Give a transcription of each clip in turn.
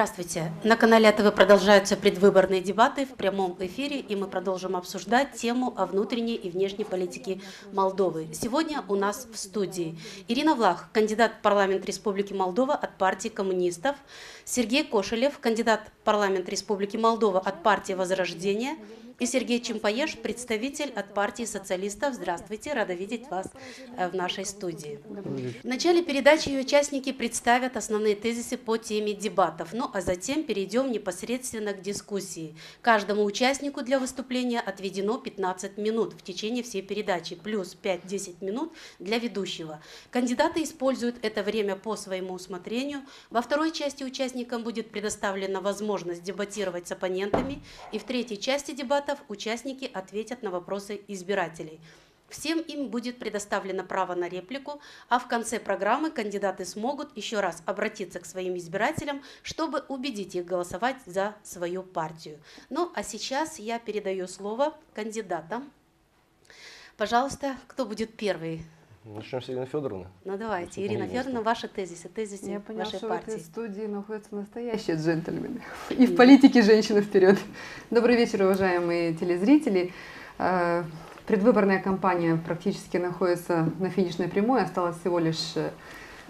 Здравствуйте! На канале АТВ продолжаются предвыборные дебаты в прямом эфире, и мы продолжим обсуждать тему о внутренней и внешней политике Молдовы. Сегодня у нас в студии Ирина Влах, кандидат в парламент Республики Молдова от партии коммунистов, Сергей Кошелев, кандидат в парламент Республики Молдова от партии Возрождение, и Сергей Чимпаеш, представитель от партии социалистов. Здравствуйте, рада видеть вас в нашей студии. В начале передачи ее участники представят основные тезисы по теме дебатов, ну а затем перейдем непосредственно к дискуссии. Каждому участнику для выступления отведено 15 минут в течение всей передачи, плюс 5-10 минут для ведущего. Кандидаты используют это время по своему усмотрению. Во второй части участникам будет предоставлена возможность дебатировать с оппонентами, и в третьей части дебатов участники ответят на вопросы избирателей. Всем им будет предоставлено право на реплику, а в конце программы кандидаты смогут еще раз обратиться к своим избирателям, чтобы убедить их голосовать за свою партию. Ну а сейчас я передаю слово кандидатам. Пожалуйста, кто будет первый? Начнем с Ирины Федоровны. Ну давайте, Ирина Федоровна, ваши тезисы Я поняла, вашей что партии. в этой студии находятся настоящие джентльмены. И в политике женщины вперед. Добрый вечер, уважаемые телезрители. Предвыборная кампания практически находится на финишной прямой. Осталось всего лишь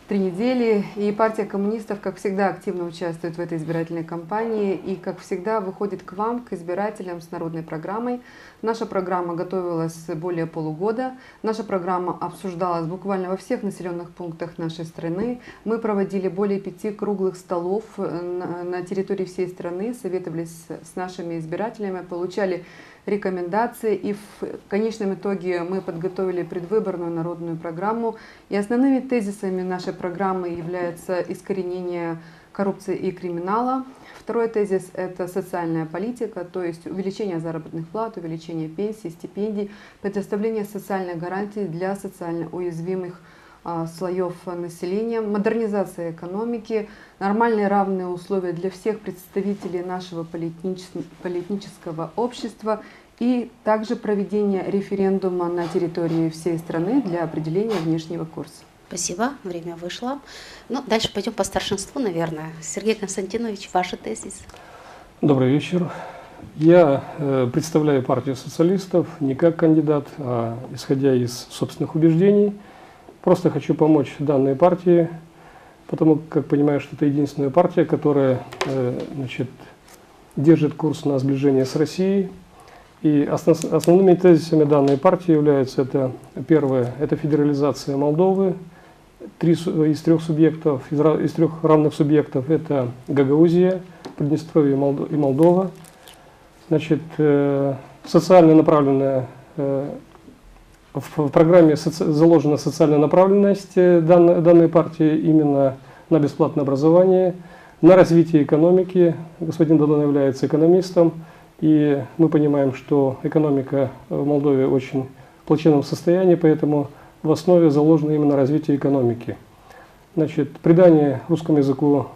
3 недели. И партия коммунистов, как всегда, активно участвует в этой избирательной кампании. И, как всегда, выходит к вам, к избирателям с народной программой. Наша программа готовилась более полугода. Наша программа обсуждалась буквально во всех населенных пунктах нашей страны. Мы проводили более 5 круглых столов на территории всей страны, советовались с нашими избирателями, получали рекомендации. И в конечном итоге мы подготовили предвыборную народную программу. И основными тезисами нашей программы является искоренение коррупции и криминала. Второй тезис – это социальная политика, то есть увеличение заработных плат, увеличение пенсий, стипендий, предоставление социальных гарантий для социально уязвимых слоев населения, модернизация экономики, нормальные равные условия для всех представителей нашего политического общества и также проведение референдума на территории всей страны для определения внешнего курса. Спасибо, время вышло. Ну, дальше пойдем по старшинству, наверное. Сергей Константинович, ваши тезисы. Добрый вечер. Я представляю партию социалистов не как кандидат, а исходя из собственных убеждений. Просто хочу помочь данной партии, потому как понимаю, что это единственная партия, которая держит курс на сближение с Россией. И основными тезисами данной партии являются это первое – это федерализация Молдовы. Из трех равных субъектов – это Гагаузия, Приднестровье и Молдова. Значит, социально направленная, в программе заложена социальная направленность данной партии именно на бесплатное образование, на развитие экономики. Господин Додон является экономистом, и мы понимаем, что экономика в Молдове очень в плачевном состоянии, поэтому в основе заложено именно развитие экономики. Значит, придание русскому языку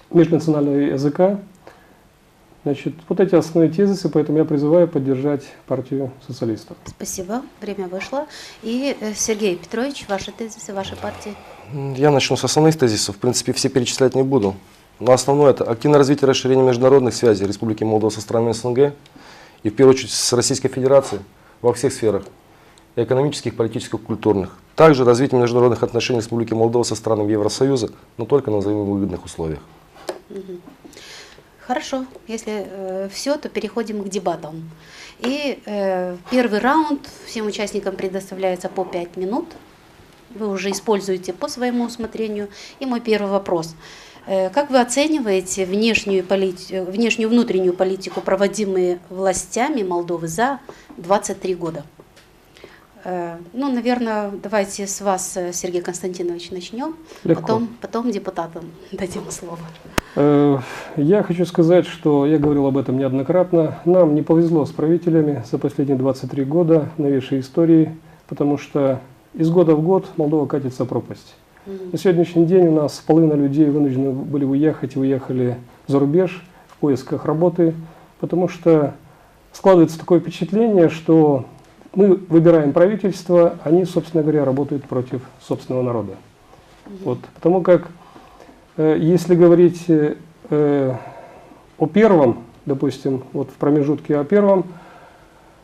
межнационального языка. Значит, вот эти основные тезисы, поэтому я призываю поддержать партию социалистов. Спасибо, время вышло. И Сергей Петрович, ваши тезисы, вашей партии. Я начну с основных тезисов. В принципе, все перечислять не буду. Но основное – это активное развитие и расширение международных связей Республики Молдова со странами СНГ и в первую очередь с Российской Федерацией во всех сферах – экономических, политических, культурных. Также развитие международных отношений Республики Молдова со странами Евросоюза, но только на взаимовыгодных условиях. Хорошо, если все, то переходим к дебатам. И первый раунд всем участникам предоставляется по 5 минут. Вы уже используете по своему усмотрению. И мой первый вопрос. Как вы оцениваете внешнюю и внутреннюю политику, проводимые властями Молдовы за 23 года? Ну, наверное, давайте с вас, Сергей Константинович, начнем, потом депутатам дадим слово. Я хочу сказать, что я говорил об этом неоднократно. Нам не повезло с правителями за последние 23 года в новейшей истории, потому что из года в год Молдова катится в пропасть. На сегодняшний день у нас половина людей вынуждены были уехать и уехали за рубеж в поисках работы, потому что складывается такое впечатление, что мы выбираем правительство, они, собственно говоря, работают против собственного народа. Вот. Потому как, если говорить о первом, допустим, вот в промежутке о первом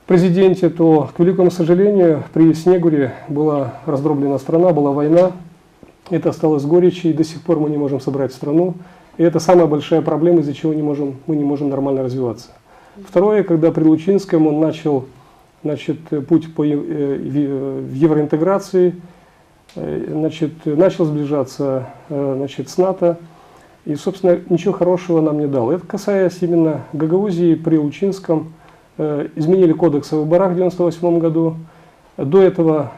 президенте, то, к великому сожалению, при Снегуре была раздроблена страна, была война. Это осталось горечью, и до сих пор мы не можем собрать страну. И это самая большая проблема, из-за чего мы не можем нормально развиваться. Второе, когда при Лучинском он начал, значит, путь в евроинтеграции, значит, начал сближаться, значит, с НАТО, и, собственно, ничего хорошего нам не дал. Это касаясь именно Гагаузии, при Лучинском изменили кодекс о выборах в 1998 году. До этого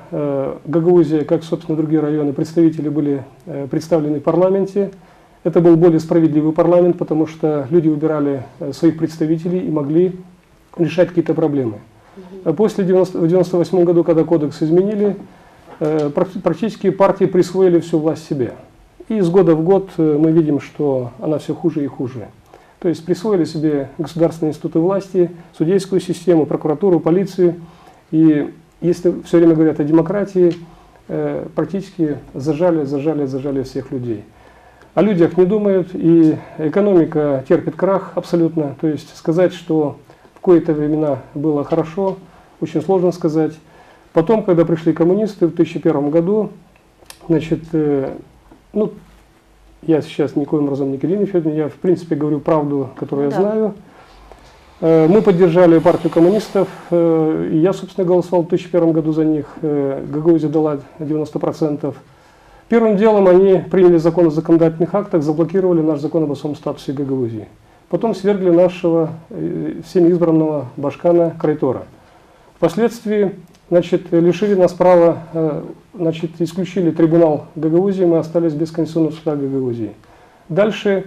Гагаузия, как, собственно, другие районы, представители были представлены в парламенте. Это был более справедливый парламент, потому что люди выбирали своих представителей и могли решать какие-то проблемы. После 1998 году, когда кодекс изменили, практически партии присвоили всю власть себе. И из года в год мы видим, что она все хуже и хуже. То есть присвоили себе государственные институты власти, судейскую систему, прокуратуру, полицию. И если все время говорят о демократии, практически зажали всех людей. О людях не думают, и экономика терпит крах абсолютно. То есть сказать, что в какие-то времена было хорошо, очень сложно сказать. Потом, когда пришли коммунисты в 2001 году, значит, ну, я сейчас никоим образом не Кирилл Федорович, я в принципе говорю правду, которую я знаю. Мы поддержали партию коммунистов, и я, собственно, голосовал в 2001 году за них. Гагаузия дала 90%. Первым делом они приняли закон о законодательных актах, заблокировали наш закон об особом статусе Гагаузии. Потом свергли нашего всеми избранного Башкана Крайтора. Впоследствии, значит, лишили нас права, значит, исключили трибунал Гагаузии, мы остались без Конституционного суда Гагаузии. Дальше,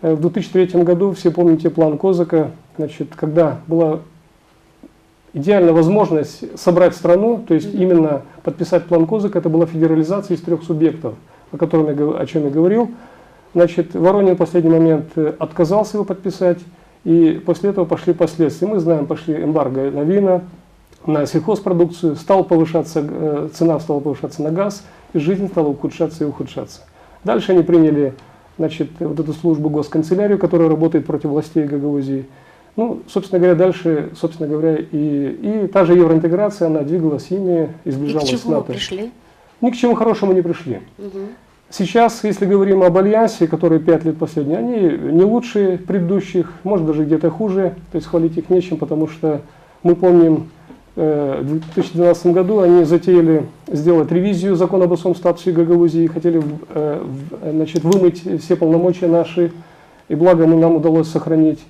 в 2003 году, все помните план Козака, значит, когда была идеальная возможность собрать страну, то есть именно подписать план Козака, это была федерализация из 3 субъектов, о чем я говорил. Значит, Воронин в последний момент отказался его подписать, и после этого пошли последствия. Мы знаем, пошли эмбарго на вина, на сельхозпродукцию, цена стала повышаться на газ, и жизнь стала ухудшаться и ухудшаться. Дальше они приняли, значит, вот эту службу госканцелярию, которая работает против властей Гагаузии. Ну, собственно говоря, дальше, собственно говоря, и та же евроинтеграция, она двигалась ими и сближалась с НАТО. И к чему пришли? Ни к чему хорошему не пришли. Сейчас, если говорим об Альянсе, который 5 лет последние, они не лучше предыдущих, может даже где-то хуже, то есть хвалить их нечем, потому что мы помним, в 2012 году они затеяли сделать ревизию закона об особом статусе Гагаузии, хотели, значит, вымыть все полномочия наши, и благо нам удалось сохранить.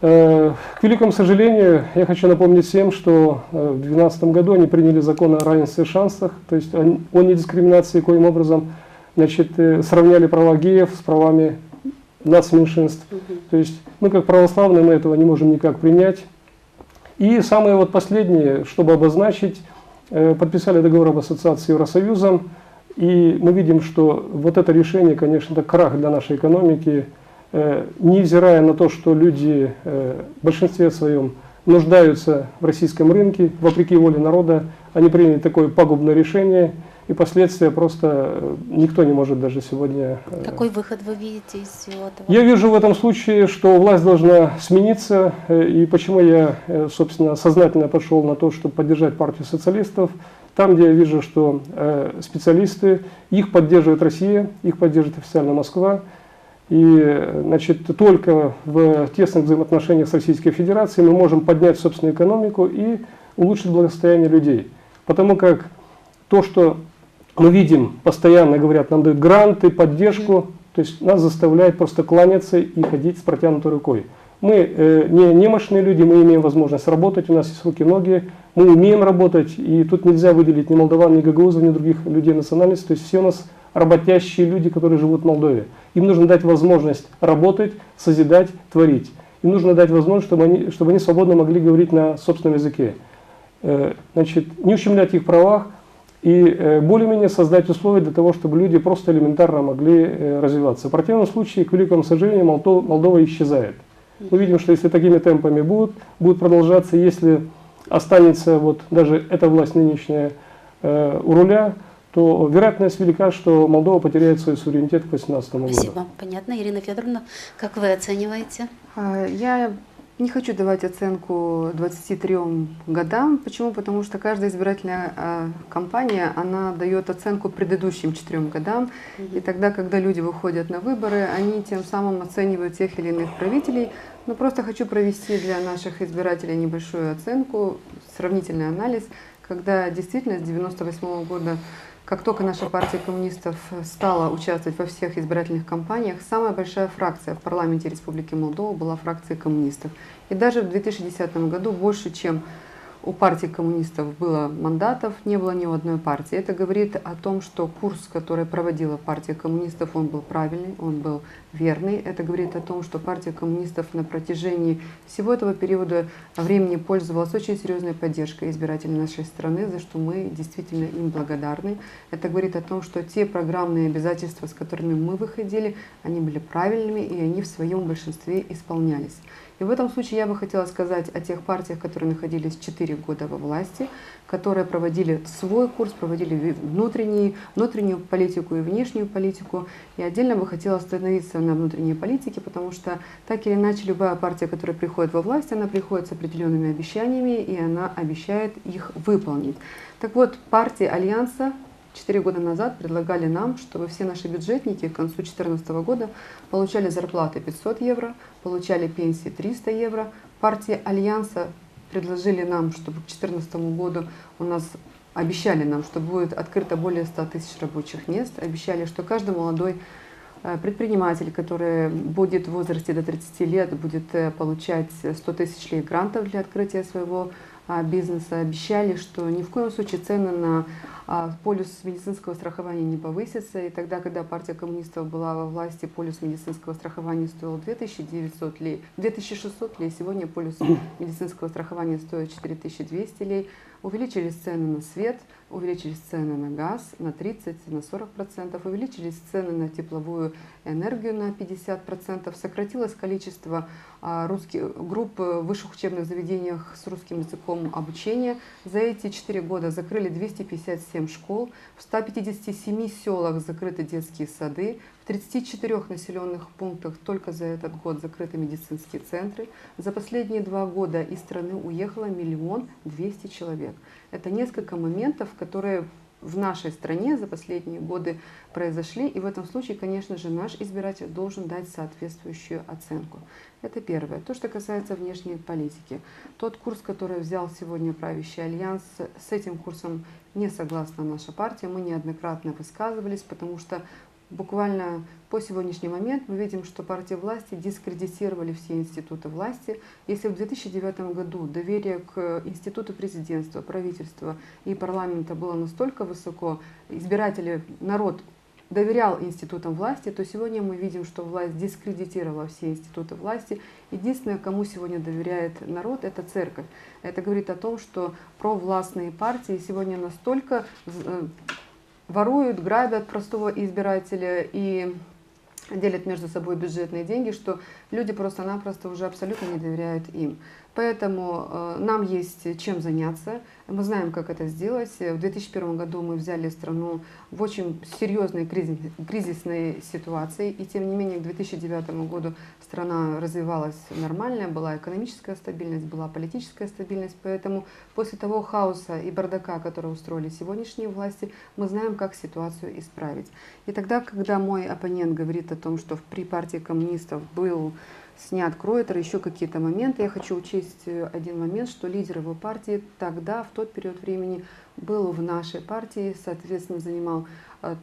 К великому сожалению, я хочу напомнить всем, что в 2012 году они приняли закон о равенстве шансах, то есть о недискриминации, коим образом, значит, сравняли права геев с правами нацменьшинств. То есть мы, как православные, мы этого не можем никак принять. И самое вот последнее, чтобы обозначить, подписали договор об ассоциации с Евросоюзом, и мы видим, что вот это решение, конечно, это крах для нашей экономики, невзирая на то, что люди в большинстве своем нуждаются в российском рынке, вопреки воле народа, они приняли такое пагубное решение, и последствия просто никто не может даже сегодня... Какой выход вы видите из всего этого? Я вижу в этом случае, что власть должна смениться, и почему я, собственно, сознательно пошел на то, чтобы поддержать партию социалистов, там, где я вижу, что специалисты, их поддерживает Россия, их поддерживает официально Москва, и, значит, только в тесных взаимоотношениях с Российской Федерацией мы можем поднять собственную экономику и улучшить благосостояние людей. Потому как то, что мы видим, постоянно говорят, нам дают гранты, поддержку, то есть нас заставляют просто кланяться и ходить с протянутой рукой. Мы не немощные люди, мы имеем возможность работать, у нас есть руки, ноги, мы умеем работать, и тут нельзя выделить ни молдаван, ни гагаузов, ни других людей национальностей, то есть все у нас работящие люди, которые живут в Молдове. Им нужно дать возможность работать, созидать, творить. Им нужно дать возможность, чтобы они свободно могли говорить на собственном языке. Значит, не ущемлять их правах и более-менее создать условия для того, чтобы люди просто элементарно могли развиваться. В противном случае, к великому сожалению, Молдова исчезает. Мы видим, что если такими темпами будут продолжаться, если останется вот даже эта власть нынешняя у руля, то вероятность велика, что Молдова потеряет свой суверенитет к 2018 году. Спасибо. Понятно. Ирина Федоровна, как вы оцениваете? Я не хочу давать оценку 23 годам. Почему? Потому что каждая избирательная кампания, она дает оценку предыдущим 4 годам. И тогда, когда люди выходят на выборы, они тем самым оценивают тех или иных правителей. Но просто хочу провести для наших избирателей небольшую оценку, сравнительный анализ, когда действительно с 1998 года, как только наша партия коммунистов стала участвовать во всех избирательных кампаниях, самая большая фракция в парламенте Республики Молдова была фракцией коммунистов. И даже в 2010 году больше, чем у партии коммунистов было мандатов, не было ни у одной партии. Это говорит о том, что курс, который проводила партия коммунистов, он был правильный, он был верный. Это говорит о том, что партия коммунистов на протяжении всего этого периода времени пользовалась очень серьезной поддержкой избирателей нашей страны, за что мы действительно им благодарны. Это говорит о том, что те программные обязательства, с которыми мы выходили, они были правильными и они в своем большинстве исполнялись. И в этом случае я бы хотела сказать о тех партиях, которые находились 4 года во власти, которые проводили свой курс, проводили внутреннюю политику и внешнюю политику. И отдельно бы хотела остановиться на внутренней политике, потому что так или иначе любая партия, которая приходит во власть, она приходит с определенными обещаниями, и она обещает их выполнить. Так вот, партии Альянса 4 года назад предлагали нам, чтобы все наши бюджетники к концу 2014 года получали зарплаты 500 евро, получали пенсии 300 евро. Партии Альянса предложили нам, чтобы к 2014 году обещали нам, что будет открыто более 100 тысяч рабочих мест, обещали, что каждый молодой предприниматель, который будет в возрасте до 30 лет, будет получать 100 тысяч лей грантов для открытия своего бизнеса, обещали, что ни в коем случае цены на полюс медицинского страхования не повысятся. И тогда, когда партия коммунистов была во власти, полюс медицинского страхования стоил 2900 лей, 2600 лей. Сегодня полюс медицинского страхования стоит 4200 лей. Увеличились цены на свет, увеличились цены на газ на 30, на 40%, увеличились цены на тепловую энергию на 50%, сократилось количество групп в высших учебных заведениях с русским языком обучения. За эти 4 года закрыли 257 школ, в 157 селах закрыты детские сады, в 34 населенных пунктах только за этот год закрыты медицинские центры. За последние 2 года из страны уехало 1 200 000 человек. Это несколько моментов, которые в нашей стране за последние годы произошли. И в этом случае, конечно же, наш избиратель должен дать соответствующую оценку. Это первое. То, что касается внешней политики. Тот курс, который взял сегодня правящий альянс, с этим курсом не согласна наша партия. Мы неоднократно высказывались, потому что буквально по сегодняшний момент мы видим, что партии власти дискредитировали все институты власти. Если в 2009 году доверие к институту президентства, правительства и парламента было настолько высоко, избиратели, народ доверял институтам власти, то сегодня мы видим, что власть дискредитировала все институты власти. Единственное, кому сегодня доверяет народ, это церковь. Это говорит о том, что провластные партии сегодня настолько воруют, грабят простого избирателя и делят между собой бюджетные деньги, что люди просто-напросто уже абсолютно не доверяют им. Поэтому нам есть чем заняться. Мы знаем, как это сделать. В 2001 году мы взяли страну в очень серьезной кризисной ситуации. И тем не менее, к 2009 году страна развивалась нормально. Была экономическая стабильность, была политическая стабильность. Поэтому после того хаоса и бардака, который устроили сегодняшние власти, мы знаем, как ситуацию исправить. И тогда, когда мой оппонент говорит о том, что при партии коммунистов был снят Кройтер, еще какие-то моменты. Я хочу учесть один момент, что лидер его партии тогда, в тот период времени, был в нашей партии, соответственно, занимал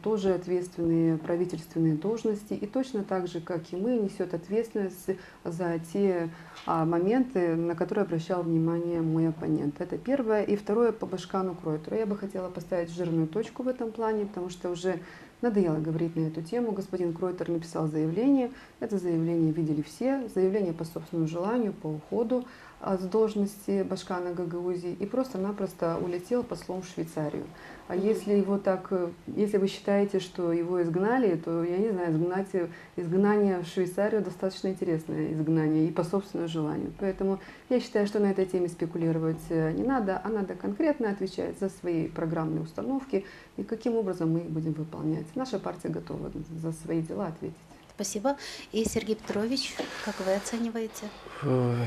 тоже ответственные правительственные должности и точно так же, как и мы, несет ответственность за те моменты, на которые обращал внимание мой оппонент. Это первое. И второе, по Башкану Кройтеру. Я бы хотела поставить жирную точку в этом плане, потому что уже надоело говорить на эту тему. Господин Кройтер написал заявление. Это заявление видели все. Заявление по собственному желанию, по уходу. с должности Башкана Гагаузии и просто-напросто улетел послом в Швейцарию. А если его так, если вы считаете, что его изгнали, то, я не знаю, изгнание в Швейцарию достаточно интересное изгнание и по собственному желанию. Поэтому я считаю, что на этой теме спекулировать не надо, а надо конкретно отвечать за свои программные установки и каким образом мы их будем выполнять. Наша партия готова за свои дела ответить. Спасибо. И Сергей Петрович, как вы оцениваете?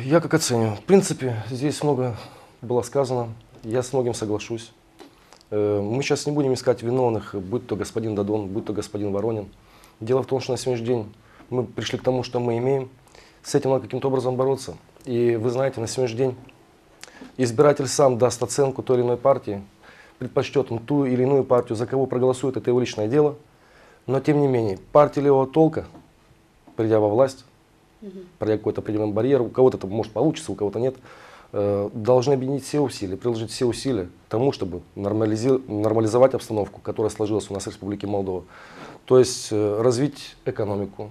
Я как оцениваю? В принципе, здесь много было сказано, я с многим соглашусь. Мы сейчас не будем искать виновных, будь то господин Дадон, будь то господин Воронин. Дело в том, что на сегодняшний день мы пришли к тому, что мы имеем. С этим надо каким-то образом бороться. И вы знаете, на сегодняшний день избиратель сам даст оценку той или иной партии, предпочтет он ту или иную партию, за кого проголосует, это его личное дело. Но тем не менее, партия левого толка, придя во власть, пройдя какой-то определенный барьер, у кого-то это может получиться, у кого-то нет, должны объединить все усилия, приложить все усилия к тому, чтобы нормализовать обстановку, которая сложилась у нас в Республике Молдова. То есть развить экономику,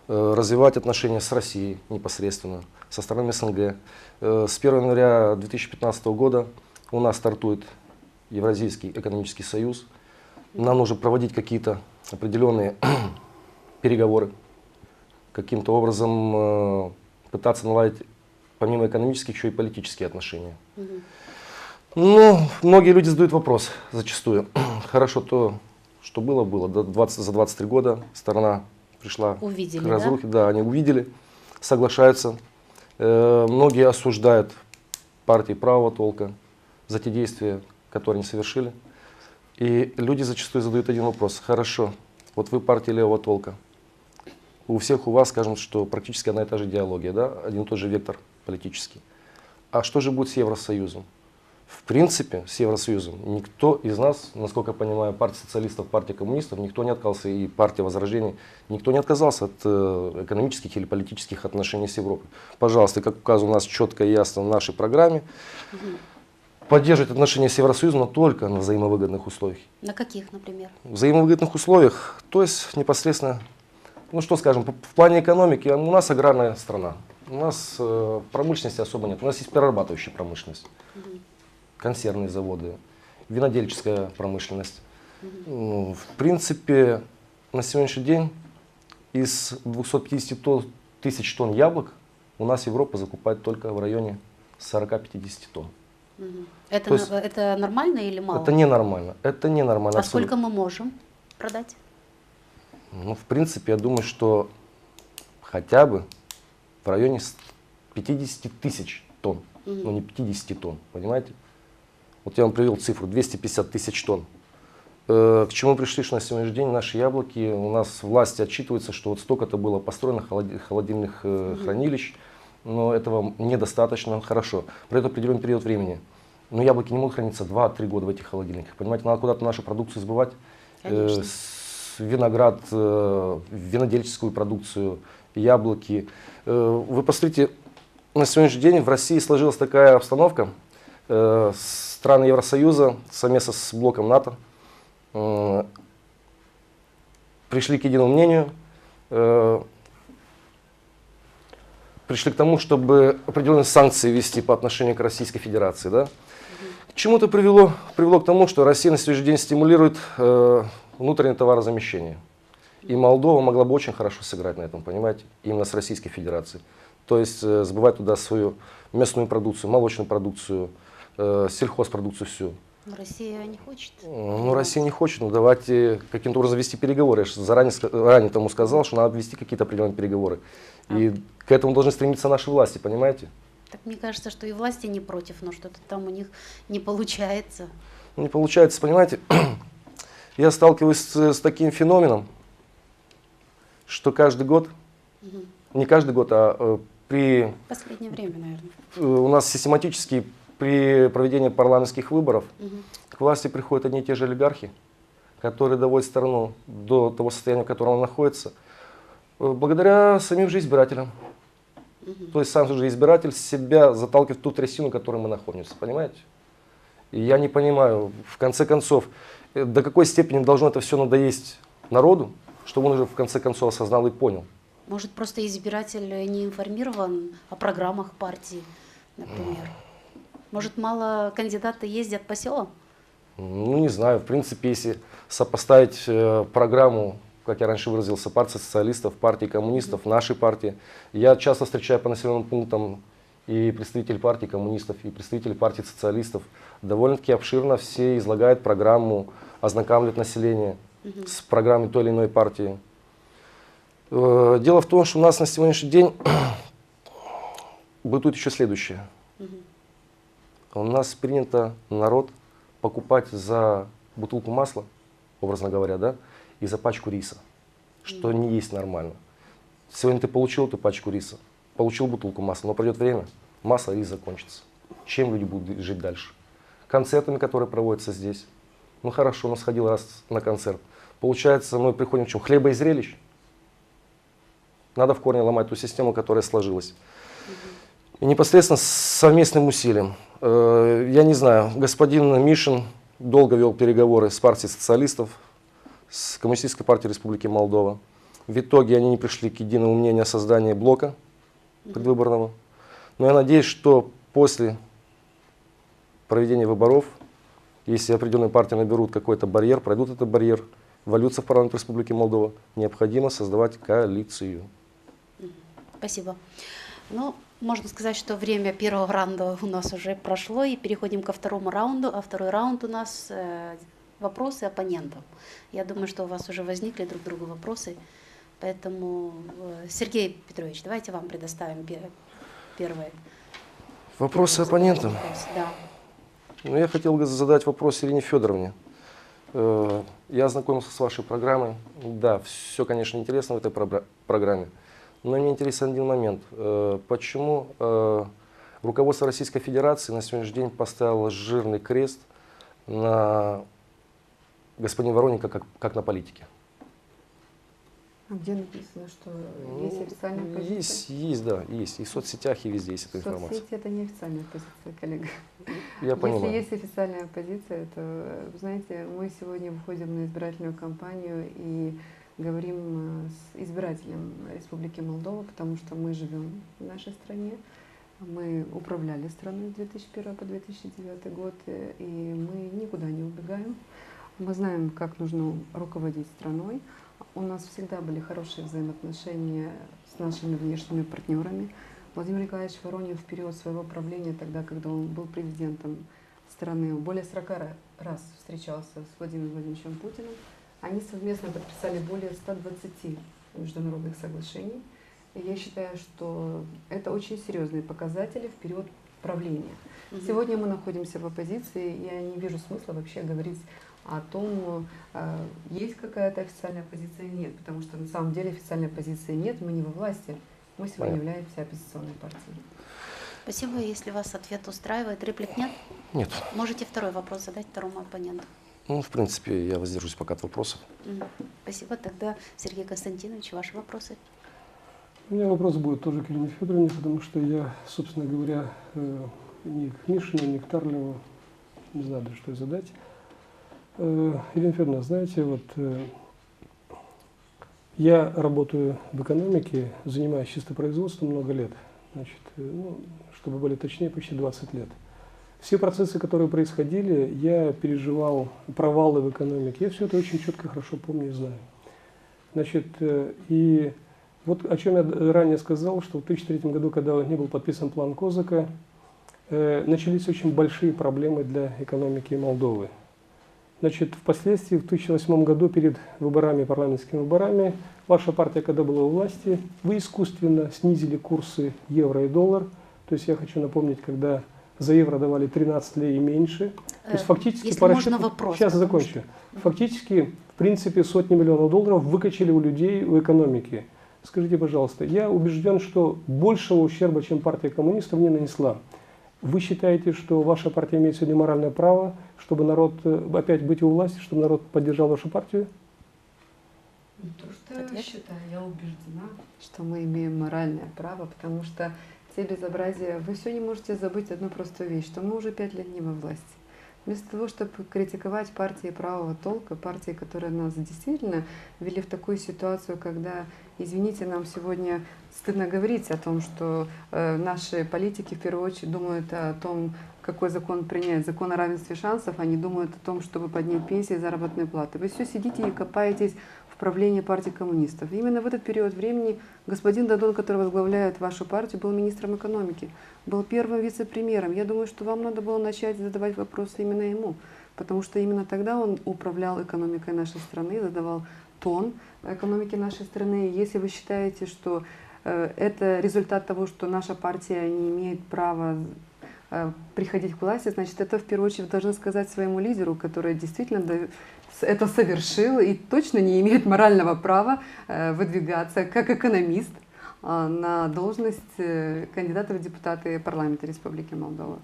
развивать отношения с Россией непосредственно, со странами СНГ. С 1 января 2015 года у нас стартует Евразийский экономический союз. Нам нужно проводить какие-то определенные переговоры, каким-то образом пытаться наладить помимо экономических еще и политические отношения. Ну, многие люди задают вопрос зачастую. Хорошо то, что было. За 23 года сторона пришла Увидели, к разрухе. Да, они увидели, соглашаются. Многие осуждают партии правого толка за те действия, которые они совершили. И люди зачастую задают один вопрос. Хорошо, вот вы партия левого толка. У всех у вас, скажем, что практически одна и та же идеология, да? Один и тот же вектор политический. А что же будет с Евросоюзом? В принципе, с Евросоюзом никто из нас, насколько я понимаю, партия социалистов, партия коммунистов, никто не отказался, и партия Возрождения, никто не отказался от экономических или политических отношений с Европой. Пожалуйста, как указано у нас четко и ясно в нашей программе, поддерживать отношения с Евросоюзом, но только на взаимовыгодных условиях. На каких, например? В взаимовыгодных условиях, то есть непосредственно, ну что скажем, в плане экономики, у нас аграрная страна. У нас промышленности особо нет. У нас есть перерабатывающая промышленность, консервные заводы, винодельческая промышленность. В принципе, на сегодняшний день из 250 тысяч тонн яблок у нас Европа закупает только в районе 40-50 тонн. Это нормально или мало? Это ненормально. Это ненормально. А абсолютно. сколько мы можем продать? Ну, в принципе, я думаю, что хотя бы в районе 50 тысяч тонн, но не 50 тонн, понимаете? Вот я вам привел цифру, 250 тысяч тонн. К чему пришли, что на сегодняшний день наши яблоки, у нас власти отчитываются, что вот столько-то было построено холодильных хранилищ, но этого недостаточно, хорошо, пройдет определенный период времени. Но яблоки не могут храниться 2-3 года в этих холодильниках, понимаете? Надо куда-то нашу продукцию сбывать, виноград, винодельческую продукцию, яблоки. Вы посмотрите, на сегодняшний день в России сложилась такая обстановка. Страны Евросоюза совместно с блоком НАТО пришли к единому мнению, пришли к тому, чтобы определенные санкции ввести по отношению к Российской Федерации. Да? К чему это привело? Привело к тому, что Россия на сегодняшний день стимулирует внутреннее товарозамещение. И Молдова могла бы очень хорошо сыграть на этом, понимаете, именно с Российской Федерацией. То есть сбывать туда свою мясную продукцию, молочную продукцию, сельхозпродукцию всю. Но Россия не хочет. Ну, Россия не хочет, но давайте каким-то образом вести переговоры. Я же ранее тому сказал, что надо вести какие-то определенные переговоры. И к этому должны стремиться наши власти, понимаете? Так мне кажется, что и власти не против, но что-то там у них не получается. Не получается, понимаете? Я сталкиваюсь с таким феноменом, что каждый год, не каждый год, а В последнее время, наверное. у нас систематически при проведении парламентских выборов к власти приходят одни и те же олигархи, которые доводят страну до того состояния, в котором она находится, благодаря самим же избирателям. То есть сам же избиратель себя заталкивает в ту трясину, в которой мы находимся, понимаете? И я не понимаю, в конце концов, до какой степени должно это все надоесть народу, чтобы он уже в конце концов осознал и понял. Может, просто избиратель не информирован о программах партии, например? Может, мало кандидаты ездят по селам? Ну, не знаю. В принципе, если сопоставить программу, как я раньше выразился, партии социалистов, партии коммунистов, нашей партии, я часто встречаю по населенным пунктам и представителей партии коммунистов, и представителей партии социалистов. Довольно-таки обширно все излагают программу, ознакомляют население с программой той или иной партии. Дело в том, что у нас на сегодняшний день бытует еще следующее. У нас принято народ покупать за бутылку масла, образно говоря, да, и за пачку риса, что не есть нормально. Сегодня ты получил эту пачку риса, получил бутылку масла, но пройдет время, масло, рис закончится. Чем люди будут жить дальше? Концертами, которые проводятся здесь. Ну хорошо, он сходил раз на концерт. Получается, мы приходим к чему? Хлеба и зрелищ. Надо в корне ломать ту систему, которая сложилась. И непосредственно с совместным усилием. Я не знаю, господин Мишин долго вел переговоры с партией социалистов, с Коммунистической партией Республики Молдова. В итоге они не пришли к единому мнению о создании блока предвыборного. Но я надеюсь, что после проведения выборов, если определенные партии наберут какой-то барьер, пройдут этот барьер, вольются в парламент Республики Молдова, необходимо создавать коалицию. Спасибо. Ну, можно сказать, что время первого раунда у нас уже прошло, и переходим ко второму раунду. А второй раунд у нас вопросы оппонентам. Я думаю, что у вас уже возникли друг к другу вопросы. Поэтому, Сергей Петрович, давайте вам предоставим первые. Вопросы оппонентам? Да. Ну, я хотел бы задать вопрос Ирине Федоровне. Я ознакомился с вашей программой. Да, все, конечно, интересно в этой программе. Но мне интересен один момент. Почему руководство Российской Федерации на сегодняшний день поставило жирный крест на господина Вороника как на политике? А где написано, что есть официальная позиция? Есть, да, есть. И в соцсетях, и везде есть эта информация. Соцсети — это не официальная позиция, коллега. Я понимаю. Если есть официальная позиция, то, знаете, мы сегодня выходим на избирательную кампанию и говорим с избирателем Республики Молдова, потому что мы живем в нашей стране. Мы управляли страной с 2001 по 2009 год, и мы никуда не убегаем. Мы знаем, как нужно руководить страной. У нас всегда были хорошие взаимоотношения с нашими внешними партнерами. Владимир Николаевич Воронин в период своего правления, тогда, когда он был президентом страны, более 40 раз встречался с Владимиром Владимировичем Путиным. Они совместно подписали более 120 международных соглашений. И я считаю, что это очень серьезные показатели в период правления. Сегодня мы находимся в оппозиции, и я не вижу смысла вообще говорить о том, есть какая-то официальная позиция, нет. Потому что на самом деле официальной позиции нет, мы не во власти, мы сегодня являемся оппозиционной партией. Спасибо. Если вас ответ устраивает, реплик нет? Нет. Можете второй вопрос задать второму оппоненту. Ну, в принципе, я воздержусь пока от вопросов. Спасибо. Тогда, Сергей Константинович, ваши вопросы. У меня вопрос будет тоже к Ирине Федоровне, потому что я, собственно говоря, ни к Мишину, ни к Тарлеву не знаю даже, что задать. Ирина Федоровна, знаете, вот я работаю в экономике, занимаюсь чисто производством много лет, значит, ну, чтобы более точнее, почти 20 лет. Все процессы, которые происходили, я переживал провалы в экономике, я все это очень четко, хорошо помню и знаю. Значит, и вот о чем я ранее сказал, что в 2003 году, когда не был подписан план Козака, начались очень большие проблемы для экономики Молдовы. Значит, впоследствии, в 2008 году, перед выборами, парламентскими выборами, ваша партия, когда была у власти, вы искусственно снизили курсы евро и доллар. То есть я хочу напомнить, когда за евро давали 13 лей и меньше. То есть фактически, если можно вопрос. Сейчас закончу. Фактически, в принципе, сотни миллионов долларов выкачали у людей, у экономики. Скажите, пожалуйста, я убежден, что большего ущерба, чем партия коммунистов, не нанесла. Вы считаете, что ваша партия имеет сегодня моральное право, чтобы народ опять быть у власти, чтобы народ поддержал вашу партию? То, что я считаю, я убеждена, что мы имеем моральное право, потому что те безобразия, вы все не можете забыть одну простую вещь, что мы уже 5 лет не во власти. Вместо того, чтобы критиковать партии правого толка, партии, которые нас действительно ввели в такую ситуацию, когда Извините, нам сегодня стыдно говорить о том, что наши политики в первую очередь думают о том, какой закон принять, закон о равенстве шансов, они думают о том, чтобы поднять пенсии и заработные платы. Вы все сидите и копаетесь в правлении партии коммунистов. И именно в этот период времени господин Дадон, который возглавляет вашу партию, был министром экономики, был первым вице-премьером. Я думаю, что вам надо было начать задавать вопросы именно ему, потому что именно тогда он управлял экономикой нашей страны, задавал тон экономики нашей страны. Если вы считаете, что это результат того, что наша партия не имеет права приходить к власти, значит, это в первую очередь должны сказать своему лидеру, который действительно это совершил и точно не имеет морального права выдвигаться как экономист на должность кандидата в депутаты парламента Республики Молдова.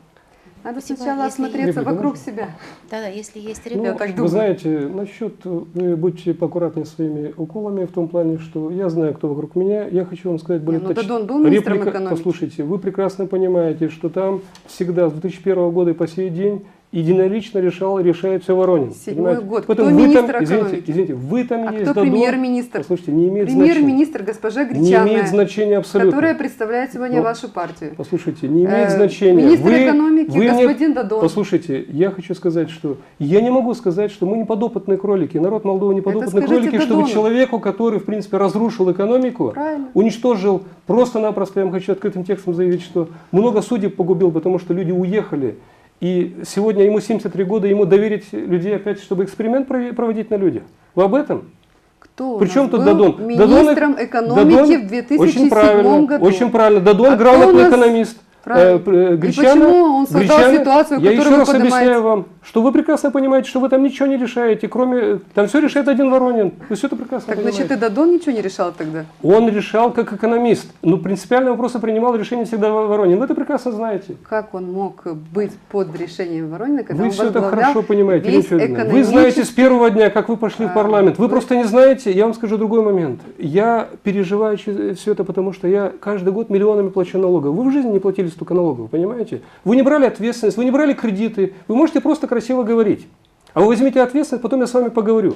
Надо Спасибо. сначала Если- осмотреться Реплика вокруг можно? себя. Да, если есть Ну, реплика. так вы думаю. знаете, насчет, вы будьте поаккуратнее своими уколами в том плане, что я знаю, кто вокруг меня. Я хочу вам сказать более Не, ну, точно. Дадон был министром Реплика, экономики. послушайте, вы прекрасно понимаете, что там всегда с 2001 года и по сей день единолично решает все Воронин. 7-й понимаете? год. Поэтому Кто вы министр там, экономики? извините, вы там А есть кто Дадон. премьер-министр? Послушайте, не имеет значения. Премьер-министр госпожа Не Гречанная, имеет значения абсолютно. которая представляет сегодня Ну, вашу партию. Послушайте, не имеет значения. Министр экономики вы мне- господин Дадон. Послушайте, я хочу сказать, что я не могу сказать, что мы не подопытные кролики. Народ Молдовы не подопытные скажите кролики, чтобы Дадону. человеку, который, в принципе, разрушил экономику, Правильно. уничтожил, просто-напросто, я вам хочу открытым текстом заявить, что много судеб погубил, потому что люди уехали. И сегодня ему 73 года, ему доверить людей опять, чтобы эксперимент проводить на людях. Вы об этом? Кто у Причем нас тут был Дадон? министром экономики в 2007 очень правильно, году? очень правильно. Дадон А кто грамотный у нас- экономист. Правильно. И почему он создал ситуацию, я которую еще вы раз поднимаете? объясняю вам, что вы прекрасно понимаете, что вы там ничего не решаете, кроме... Там все решает один Воронин. Вы все это прекрасно Так значит, понимаете. и Дадон ничего не решал тогда? Он решал как экономист. Но принципиальные вопросы принимал решение всегда Воронин. Вы это прекрасно знаете. Как он мог быть под решением Воронина, когда Вы он все это возглавлял хорошо понимаете, весь Ирина Федоровна. Вы экономический- знаете с первого дня, как вы пошли в парламент. Вы вы- просто не знаете, я вам скажу другой момент. Я переживаю все это, потому что я каждый год миллионами плачу налогов. Вы в жизни не платили столько налогов, понимаете? Вы не брали ответственность, вы не брали кредиты. Вы можете просто красиво говорить. А вы возьмите ответственность, потом я с вами поговорю.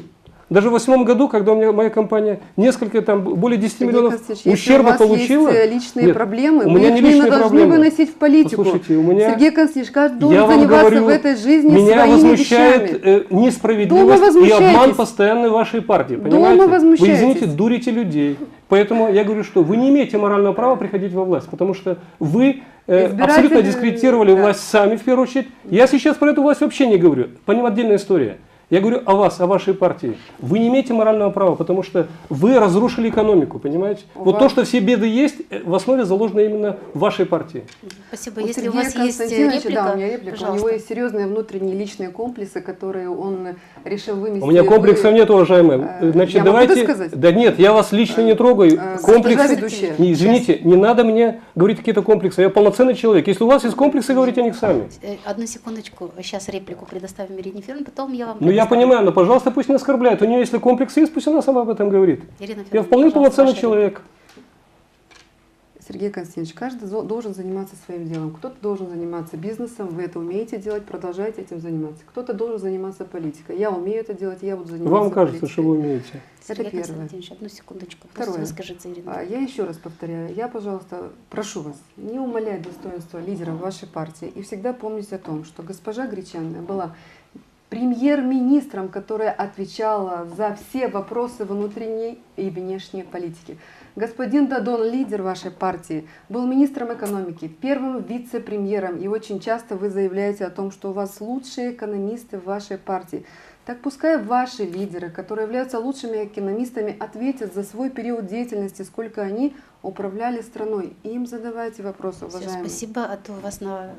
Даже в 2008 году, когда у меня моя компания несколько, там, более 10 Сергей миллионов Константинович, ущерба если у вас получила. есть личные Нет, проблемы, у вы меня их не не личные должны проблемы. выносить в политику. Послушайте, у меня... Сергей Константинович, каждый Я должен вам заниматься говорю, в этой жизни меня своими возмущает вещами. несправедливость Дома и возмущайтесь. обман постоянный вашей партии. Дома Понимаете? Вы, возмущайтесь. извините, дурите людей. Поэтому я говорю, что вы не имеете морального права приходить во власть, потому что вы Избиратели, абсолютно дискредитировали да. власть сами, в первую очередь. Я сейчас про эту власть вообще не говорю. По ним отдельная история. Я говорю о вас, о вашей партии. Вы не имеете морального права, потому что вы разрушили экономику, понимаете? Вот то, что все беды есть, в основе заложено именно в вашей партии. Спасибо. У Если у Сергея вас есть Константиновича, реплика, да, у меня реплика. У него пожалуйста. есть серьезные внутренние личные комплексы, которые он решил выместить. У меня комплексов нет, уважаемые. Значит, я могу давайте. досказать? Да нет, я вас лично не трогаю. госпожа Комплексы. ведущая. Не, извините, не надо мне говорить какие-то комплексы. Я полноценный человек. Если у вас есть комплексы, говорите о них сами. Одну секундочку, сейчас реплику предоставим Ирине Федоровне, потом я вам Ну я предоставлю. понимаю, но пожалуйста, пусть не оскорбляет. У нее если комплексы есть, пусть она сама об этом говорит. Ирина Я Федоровна, вполне пожалуйста, полноценный ваша человек. Сергей Константинович, каждый должен заниматься своим делом. Кто-то должен заниматься бизнесом, вы это умеете делать, продолжайте этим заниматься. Кто-то должен заниматься политикой. Я умею это делать, я буду заниматься Вам кажется, политикой. что вы умеете. Это Сергей первое. Константинович, одну секундочку. Второе. Пусть выскажется Ирина. Я еще раз повторяю, я, пожалуйста, прошу вас, не умалять достоинства лидеров вашей партии и всегда помнить о том, что госпожа Гречанная была премьер-министром, которая отвечала за все вопросы внутренней и внешней политики. Господин Дадон, лидер вашей партии, был министром экономики, первым вице-премьером, и очень часто вы заявляете о том, что у вас лучшие экономисты в вашей партии. Так пускай ваши лидеры, которые являются лучшими экономистами, ответят за свой период деятельности, сколько они управляли страной. И им задавайте вопросы, Всё, уважаемые. спасибо, а то у вас на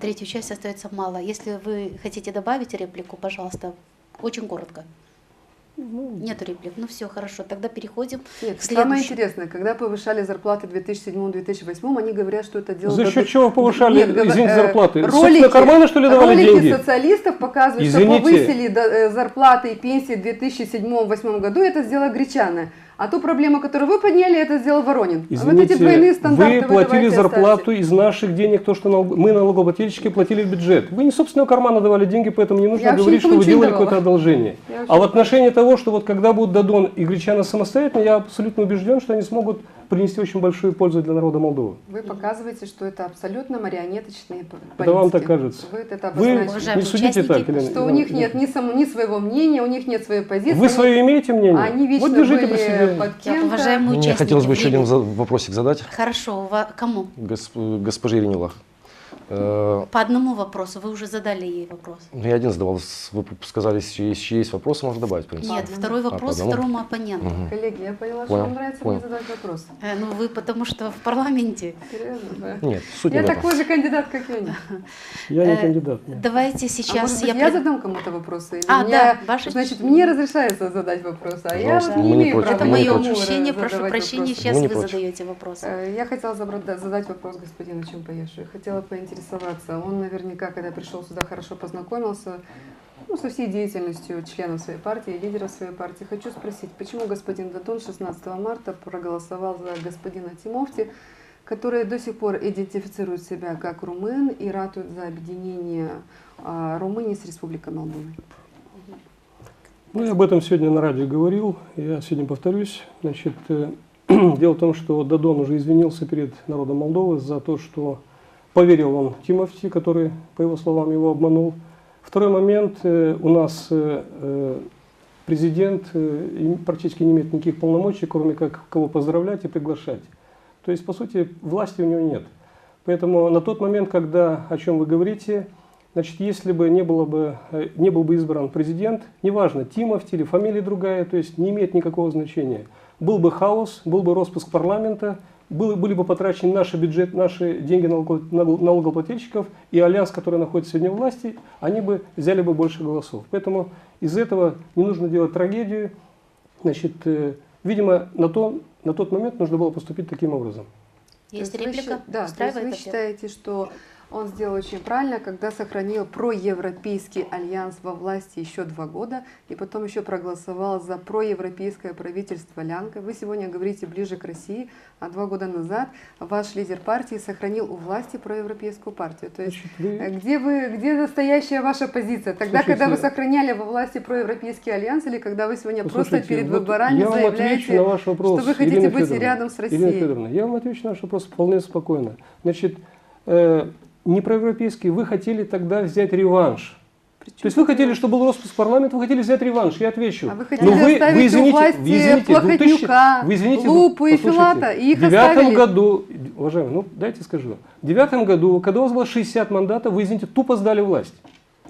третью часть остается мало. Если вы хотите добавить реплику, пожалуйста, очень коротко. Нету реплик. Ну все, хорошо. Тогда переходим Нет, к самое следующему. интересное, когда повышали зарплаты в 2007-2008, они говорят, что это дело... За счет чего повышали, Нет, извините, зарплаты? Из Ролики, собственного кармана, что ли, давали ролики деньги? социалистов показывают, Извините. что повысили зарплаты и пенсии в 2007-2008 году, это сделала Гречанная. А ту проблему, которую вы подняли, это сделал Воронин. А вот Извините, эти двойные стандарты вы платили давайте зарплату оставьте. из наших денег, то, что мы, налогоплательщики, платили в бюджет. Вы не собственного кармана давали деньги, поэтому не нужно Я вообще говорить, что никому вы ничего не делали давала. какое-то одолжение. Я вообще А в не отношении того, что вот когда будут Дадон и Гречана самостоятельно, я абсолютно убежден, что они смогут принести очень большую пользу для народа Молдовы. Вы показываете, что это абсолютно марионеточные политики. Это вам так кажется. Вы это Вы обозначили. Уважаемые не судите так, участники, Елена Что у них Ивановна. нет ни своего мнения, у них нет своей позиции. Вы свое имеете мнение? Они вечно вот держите при были себе. под Так, кем-то. уважаемые Мне участники, хотелось бы еще время. один вопросик задать Хорошо, кому? госпоже Ирине Влах. По одному вопросу, вы уже задали ей вопрос. Ну, я один задавал, вы сказали, если есть вопросы, можно добавить, в принципе. Нет, второй вопрос по одному? второму оппоненту. Мгм. Коллеги, я поняла, Понял, что вам нравится понял. мне задать вопрос. Ну вы потому что в парламенте. Серьезно, да? Нет, суть не Я в этом. такой же кандидат, как и они. Я не Э, кандидат. нет. Давайте А сейчас может быть, я пред- задам кому-то вопросы? Или А, мне- да, ваше- Значит, мне разрешается задать вопросы, а я Пожалуйста, вот не мы не имею против, права. Это мы не мое против. упущение, прошу задавать прощения, вопросы. сейчас Мы не вы против. задаете вопросы. Я хотела задать вопрос господину Чемпаешу. Я хотела поинтересоваться. Он наверняка, когда пришел сюда, хорошо познакомился со всей деятельностью членов своей партии, лидеров своей партии. Хочу спросить, почему господин Дадон 16 марта проголосовал за господина Тимофти, который до сих пор идентифицирует себя как румын и ратует за объединение Румынии с Республикой Молдова? Ну, я об этом сегодня на радио говорил, я сегодня повторюсь. Значит, дело в том, что Дадон уже извинился перед народом Молдовы за то, что поверил он Тимофти, который, по его словам, его обманул. Второй момент, у нас президент практически не имеет никаких полномочий, кроме как кого поздравлять и приглашать. То есть, по сути, власти у него нет. Поэтому на тот момент, когда, о чем вы говорите, значит, если бы не был бы избран президент, неважно, Тимофти или фамилия другая, то есть не имеет никакого значения. Был бы хаос, был бы распуск парламента, были бы потрачены наши деньги налогоплательщиков, и альянс, который находится сегодня в власти, они бы взяли бы больше голосов. Поэтому из этого не нужно делать трагедию. Значит, видимо, на тот момент нужно было поступить таким образом. Есть То есть реплика? Да, то есть Устраивает вы ответ? считаете, что он сделал очень правильно, когда сохранил проевропейский альянс во власти еще 2 года и потом еще проголосовал за проевропейское правительство Лянка. Вы сегодня говорите ближе к России, а 2 года назад ваш лидер партии сохранил у власти проевропейскую партию. То есть где настоящая ваша позиция? Тогда, когда вы сохраняли во власти проевропейский альянс, или когда вы сегодня просто перед выборами я вам отвечу на ваш вопрос, что вы хотите Ирина быть Федоровна. рядом с Россией? Ирина Федоровна, я вам отвечу на ваш вопрос вполне спокойно. Значит, не проевропейский, вы хотели тогда взять реванш. То есть вы хотели, чтобы был распуск парламента, вы хотели взять реванш, я отвечу. А вы хотели оставить у власти Плохотнюка, Лупу и Филата, и их в 2009 оставили. году, уважаемый, дайте скажу, в 2009 году, когда у вас было 60 мандатов, вы, извините, тупо сдали власть.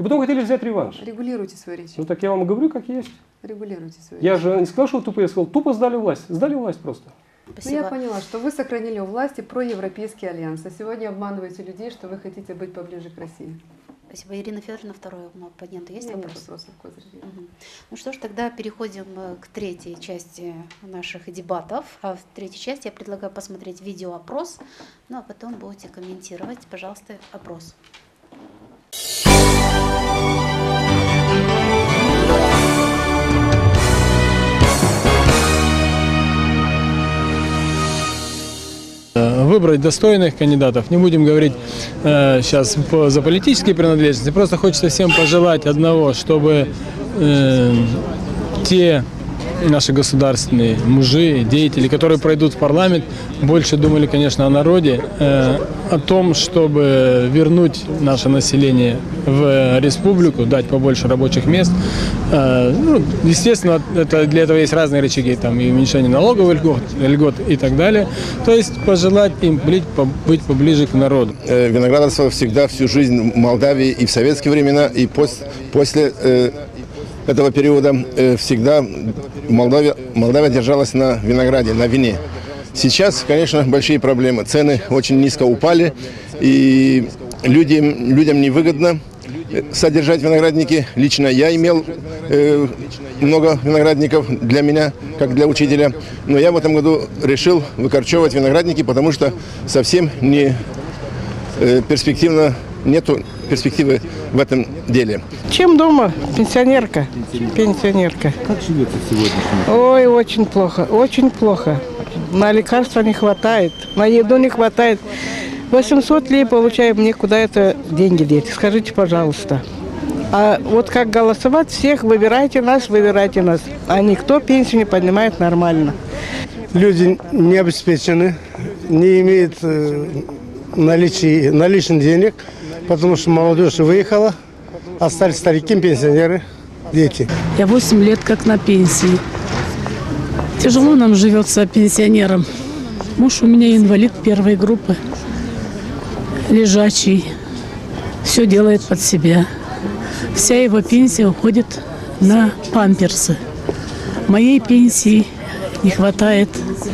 И потом хотели взять реванш. Регулируйте свою речь. Ну так я вам говорю, как есть. Регулируйте свою Я речь. же не сказал, что вы тупо, я сказал, тупо сдали власть. Сдали власть просто. Ну, Спасибо. я поняла, что вы сохранили у власти проевропейский альянс, а сегодня обманываете людей, что вы хотите быть поближе к России. Спасибо. Ирина Федоровна, второй оппонент. Есть У меня нет вопрос? вопросов к возражению. Мгм. Ну что ж, тогда переходим к третьей части наших дебатов. А в третьей части я предлагаю посмотреть видеоопрос, ну а потом будете комментировать, пожалуйста, опрос. Выбрать достойных кандидатов. Не будем говорить сейчас за политические принадлежности. Просто хочется всем пожелать одного, чтобы те наши государственные мужи, деятели, которые пройдут в парламент, больше думали, конечно, о народе, о том, чтобы вернуть наше население в республику, дать побольше рабочих мест. Ну, естественно, для этого есть разные рычаги, там и уменьшение налоговых льгот и так далее. То есть пожелать им быть поближе к народу. Виноградарство всегда всю жизнь в Молдавии и в советские времена, и после этого периода всегда Молдавия держалась на винограде, на вине. Сейчас, конечно, большие проблемы. Цены очень низко упали, и людям невыгодно содержать виноградники. Лично я имел много виноградников для меня, как для учителя. Но я в этом году решил выкорчевывать виноградники, потому что совсем не перспективно нету перспективы в этом деле. Чем дома? Пенсионерка. Пенсионерка. Как живется сегодняшний? Ой, очень плохо, очень плохо. На лекарства не хватает, на еду не хватает. 800 лей получаем, мне куда это деньги деть? Скажите, пожалуйста. А вот как голосовать, всех выбирайте нас. А никто пенсию не поднимает нормально. Люди не обеспечены, не имеют наличных денег, потому что молодежь выехала, остались старики, пенсионеры, дети. Я 8 лет как на пенсии. Тяжело нам живется пенсионерам. Муж у меня инвалид первой группы, лежачий, все делает под себя. Вся его пенсия уходит на памперсы. Моей пенсии не хватает,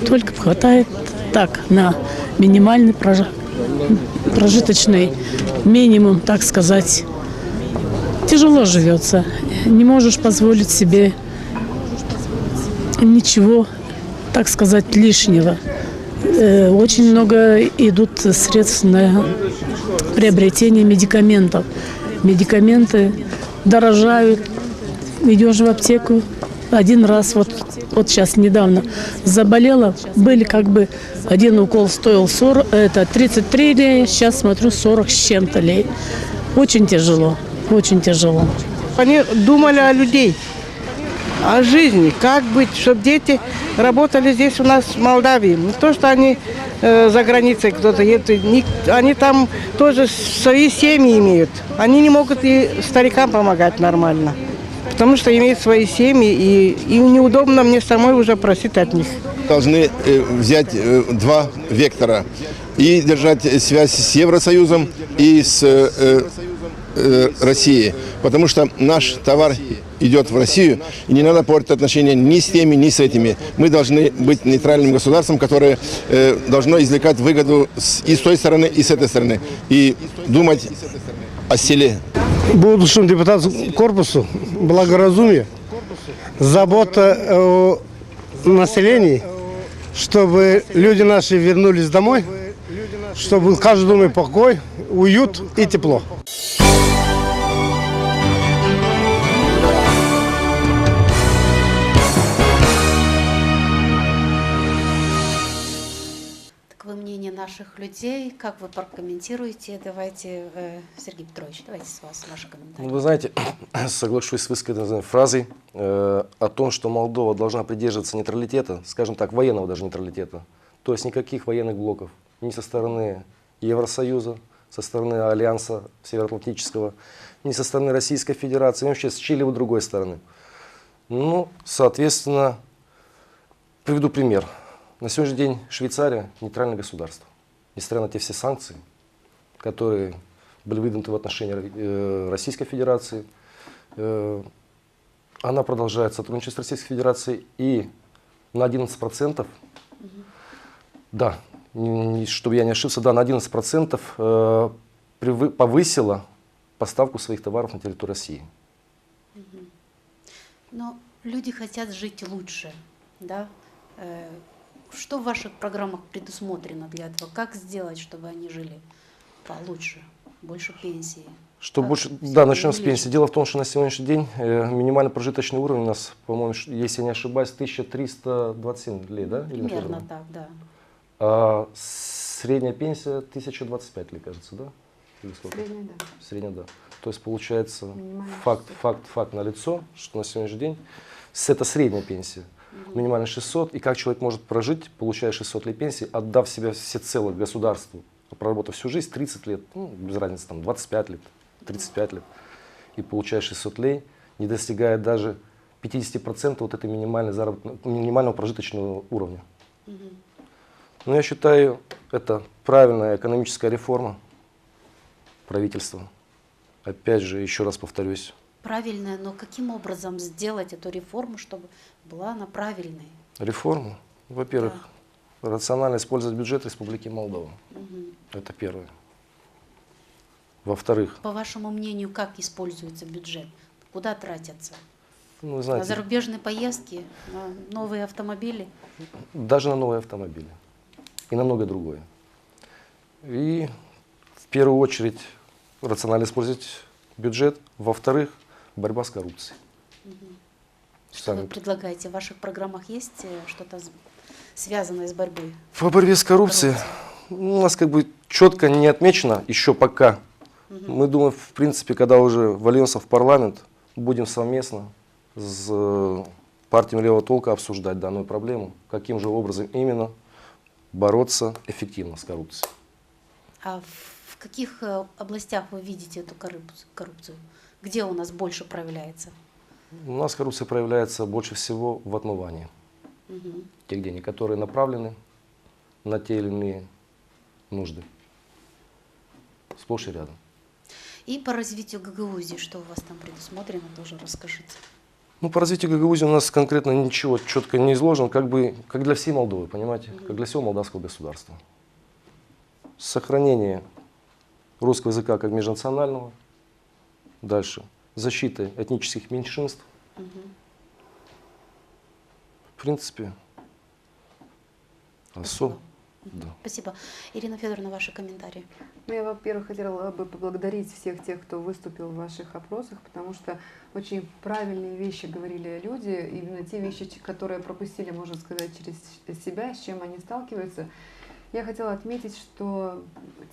только хватает так, на минимальный прожиточный минимум, так сказать. Тяжело живется, не можешь позволить себе ничего, так сказать, лишнего. Очень много идут средств на приобретение медикаментов. Медикаменты дорожают. Идешь в аптеку один раз, вот сейчас недавно заболела, были как бы один укол стоил 33 лей, сейчас смотрю 40 с чем-то лей. Очень тяжело, очень тяжело. Они думали о людей, о жизни, как быть, чтобы дети работали здесь у нас в Молдавии. Не то, что они за границей кто-то едет, они там тоже свои семьи имеют. Они не могут и старикам помогать нормально, потому что имеют свои семьи, и неудобно мне самой уже просить от них. Должны взять два вектора и держать связь с Евросоюзом и с Россией, потому что наш товар идет в Россию, и не надо портить отношения ни с теми, ни с этими. Мы должны быть нейтральным государством, которое должно извлекать выгоду и с той стороны, и с этой стороны, и думать о селе. Будущему депутатскому корпусу благоразумие, забота о населении, чтобы люди наши вернулись домой, чтобы был в каждом доме покой, уют и тепло. Такое мнение наших людей. Как вы прокомментируете? Давайте, Сергей Петрович, давайте с вас ваши комментарии. Ну, вы знаете, соглашусь с высказанной фразой о том, что Молдова должна придерживаться нейтралитета, скажем так, военного даже нейтралитета. То есть никаких военных блоков ни со стороны Евросоюза, со стороны Альянса Североатлантического, ни со стороны Российской Федерации, ни вообще с чьей-либо другой стороны. Ну, соответственно, приведу пример. На сегодняшний день Швейцария – нейтральное государство. Несмотря на те все санкции, которые были выдвинуты в отношении Российской Федерации, она продолжает сотрудничать с Российской Федерацией и на 11%, да, чтобы я не ошибся, да, на 11% повысила поставку своих товаров на территорию России. Но люди хотят жить лучше, да? Что в ваших программах предусмотрено для этого? Как сделать, чтобы они жили получше, больше пенсии? Что больше, да, начнем с пенсии. Дело в том, что на сегодняшний день минимальный прожиточный уровень у нас, по-моему, если я не ошибаюсь, 1327 лей, да? Примерно так, да. А средняя пенсия 1025 лей, кажется, да? Или сколько? Средняя, да. Средняя, да. То есть получается факт налицо, что на сегодняшний день это средняя пенсия. Минимально 600, и как человек может прожить, получая 600 лет пенсии, отдав себя всецело государству, проработав всю жизнь, 30 лет, ну, без разницы, там, 25 лет, 35 лет, и получая 600 лей, не достигая даже 50% вот этой минимального прожиточного уровня. Но я считаю, это правильная экономическая реформа правительства. Опять же, еще раз повторюсь. Правильная, но каким образом сделать эту реформу, чтобы была она правильной? Реформу? Во-первых, рационально использовать бюджет Республики Молдова. Это первое. Во-вторых... По вашему мнению, как используется бюджет? Куда тратятся? Ну, знаете, на зарубежные поездки, на новые автомобили? Даже на новые автомобили. И на многое другое. И в первую очередь рационально использовать бюджет. Во-вторых, борьба с коррупцией. Что вы предлагаете? В ваших программах есть что-то связанное с борьбой? По борьбе с коррупцией у нас как бы четко не отмечено еще пока. Мы думаем, в принципе, когда уже вольемся в парламент, будем совместно с партиями левого толка обсуждать данную проблему, каким же образом именно бороться эффективно с коррупцией. А в каких областях вы видите эту коррупцию? Где у нас больше проявляется? У нас коррупция проявляется больше всего в отмывании тех денег, которые направлены на те или иные нужды. Сплошь и рядом. И по развитию Гагаузии, что у вас там предусмотрено, тоже расскажите. Ну, по развитию Гагаузии у нас конкретно ничего четко не изложено, как для всей Молдовы, понимаете, как для всего молдавского государства. Сохранение русского языка как межнационального, дальше защита этнических меньшинств. В принципе, особо. Да. Спасибо. Ирина Федоровна, ваши комментарии. Ну, я, во-первых, хотела бы поблагодарить всех тех, кто выступил в ваших опросах, потому что очень правильные вещи говорили люди, именно те вещи, которые пропустили, можно сказать, через себя, с чем они сталкиваются. Я хотела отметить, что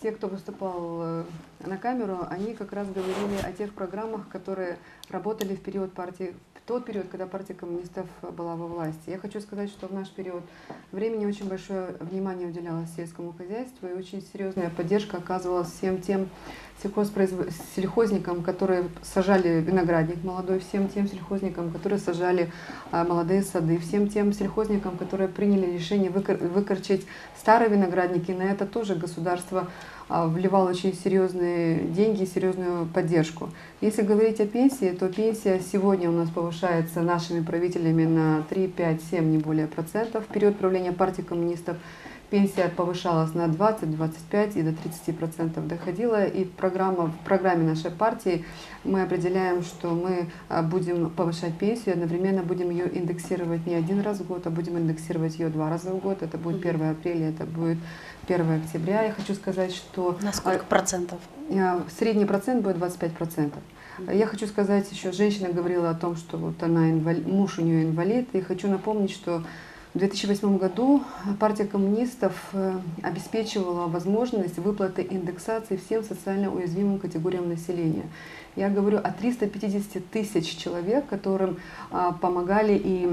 те, кто выступал на камеру, они как раз говорили о тех программах, которые работали в период партии, в тот период, когда партия коммунистов была во власти. Я хочу сказать, что в наш период времени очень большое внимание уделялось сельскому хозяйству и очень серьезная поддержка оказывалась всем тем сельхозникам, которые сажали виноградник молодой, всем тем сельхозникам, которые сажали молодые сады, всем тем сельхозникам, которые приняли решение выкорчить старые виноградники. На это тоже государство вливало очень серьезные деньги, серьезную поддержку. Если говорить о пенсии, то пенсия сегодня у нас повышается нашими правителями на 3, 5, 7, не более процентов. В период правления партии коммунистов пенсия повышалась на 20, 25 и до 30% доходила. И в программе нашей партии мы определяем, что мы будем повышать пенсию, одновременно будем ее индексировать не один раз в год, а будем индексировать ее 2 раза в год. Это будет 1 апреля, это будет 1 октября. Я хочу сказать, что... На сколько процентов? Средний процент будет 25%. Я хочу сказать еще, женщина говорила о том, что вот она муж у нее инвалид, и хочу напомнить, что в 2008 году партия коммунистов обеспечивала возможность выплаты индексации всем социально уязвимым категориям населения. Я говорю о 350 тысяч человек, которым помогали и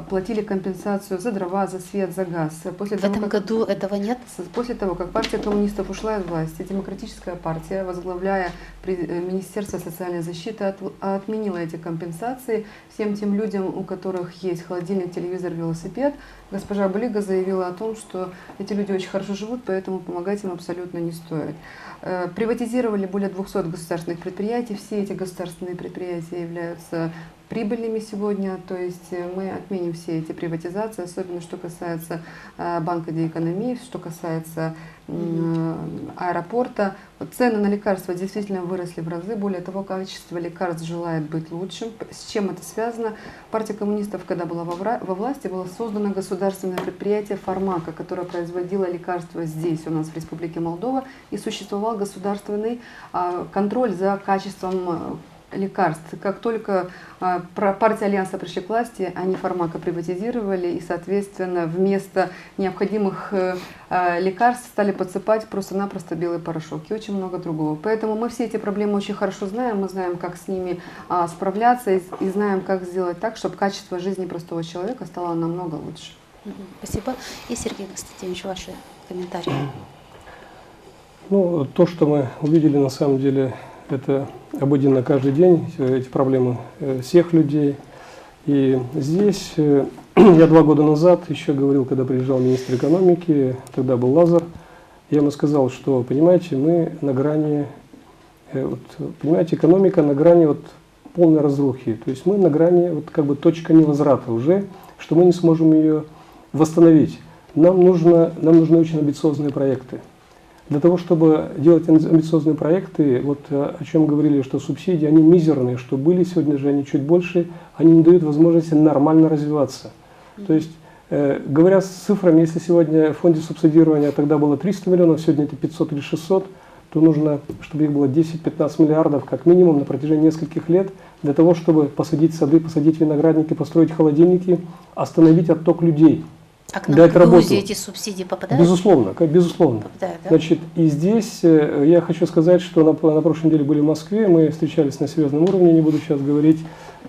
платили компенсацию за дрова, за свет, за газ. В этом году этого нет? После того, как партия коммунистов ушла из власти, демократическая партия, возглавляя Министерство социальной защиты, отменила эти компенсации всем тем людям, у которых есть холодильник, телевизор, велосипед. Госпожа Булига заявила о том, что эти люди очень хорошо живут, поэтому помогать им абсолютно не стоит. Приватизировали более 200 государственных предприятий. Все эти государственные предприятия являются прибыльными сегодня, то есть мы отменим все эти приватизации, особенно что касается Банка де Экономии, что касается аэропорта. Вот цены на лекарства действительно выросли в разы, более того, качество лекарств желает быть лучшим. С чем это связано? Партия коммунистов, когда была во власти, было создано государственное предприятие «Фармака», которое производило лекарства здесь, у нас в Республике Молдова, и существовал государственный контроль за качеством лекарств. Как только партия Альянса пришли к власти, они «Фармака» приватизировали и, соответственно, вместо необходимых лекарств стали подсыпать просто-напросто белый порошок и очень много другого. Поэтому мы все эти проблемы очень хорошо знаем, мы знаем, как с ними справляться и знаем, как сделать так, чтобы качество жизни простого человека стало намного лучше. Спасибо. И Сергей Константинович, ваши комментарии. Ну, то, что мы увидели, на самом деле, это обыденно каждый день, эти проблемы всех людей. И здесь я 2 года назад еще говорил, когда приезжал министр экономики, тогда был Лазар, я ему сказал, что, понимаете, мы на грани, понимаете, экономика на грани полной разрухи. То есть мы на грани, точка невозврата уже, что мы не сможем ее восстановить. Нам нужны очень амбициозные проекты. Для того, чтобы делать амбициозные проекты, о чем говорили, что субсидии, они мизерные, что были, сегодня же они чуть больше, они не дают возможности нормально развиваться. То есть, говоря с цифрами, если сегодня в фонде субсидирования тогда было 300 миллионов, сегодня это 500 или 600, то нужно, чтобы их было 10-15 миллиардов как минимум на протяжении нескольких лет для того, чтобы посадить сады, посадить виноградники, построить холодильники, остановить отток людей. А к нам дать в Грузии работу. эти субсидии попадают? Безусловно, безусловно. Попадают, да? Значит, и здесь я хочу сказать, что на прошлой неделе были в Москве, мы встречались на серьезном уровне, не буду сейчас говорить,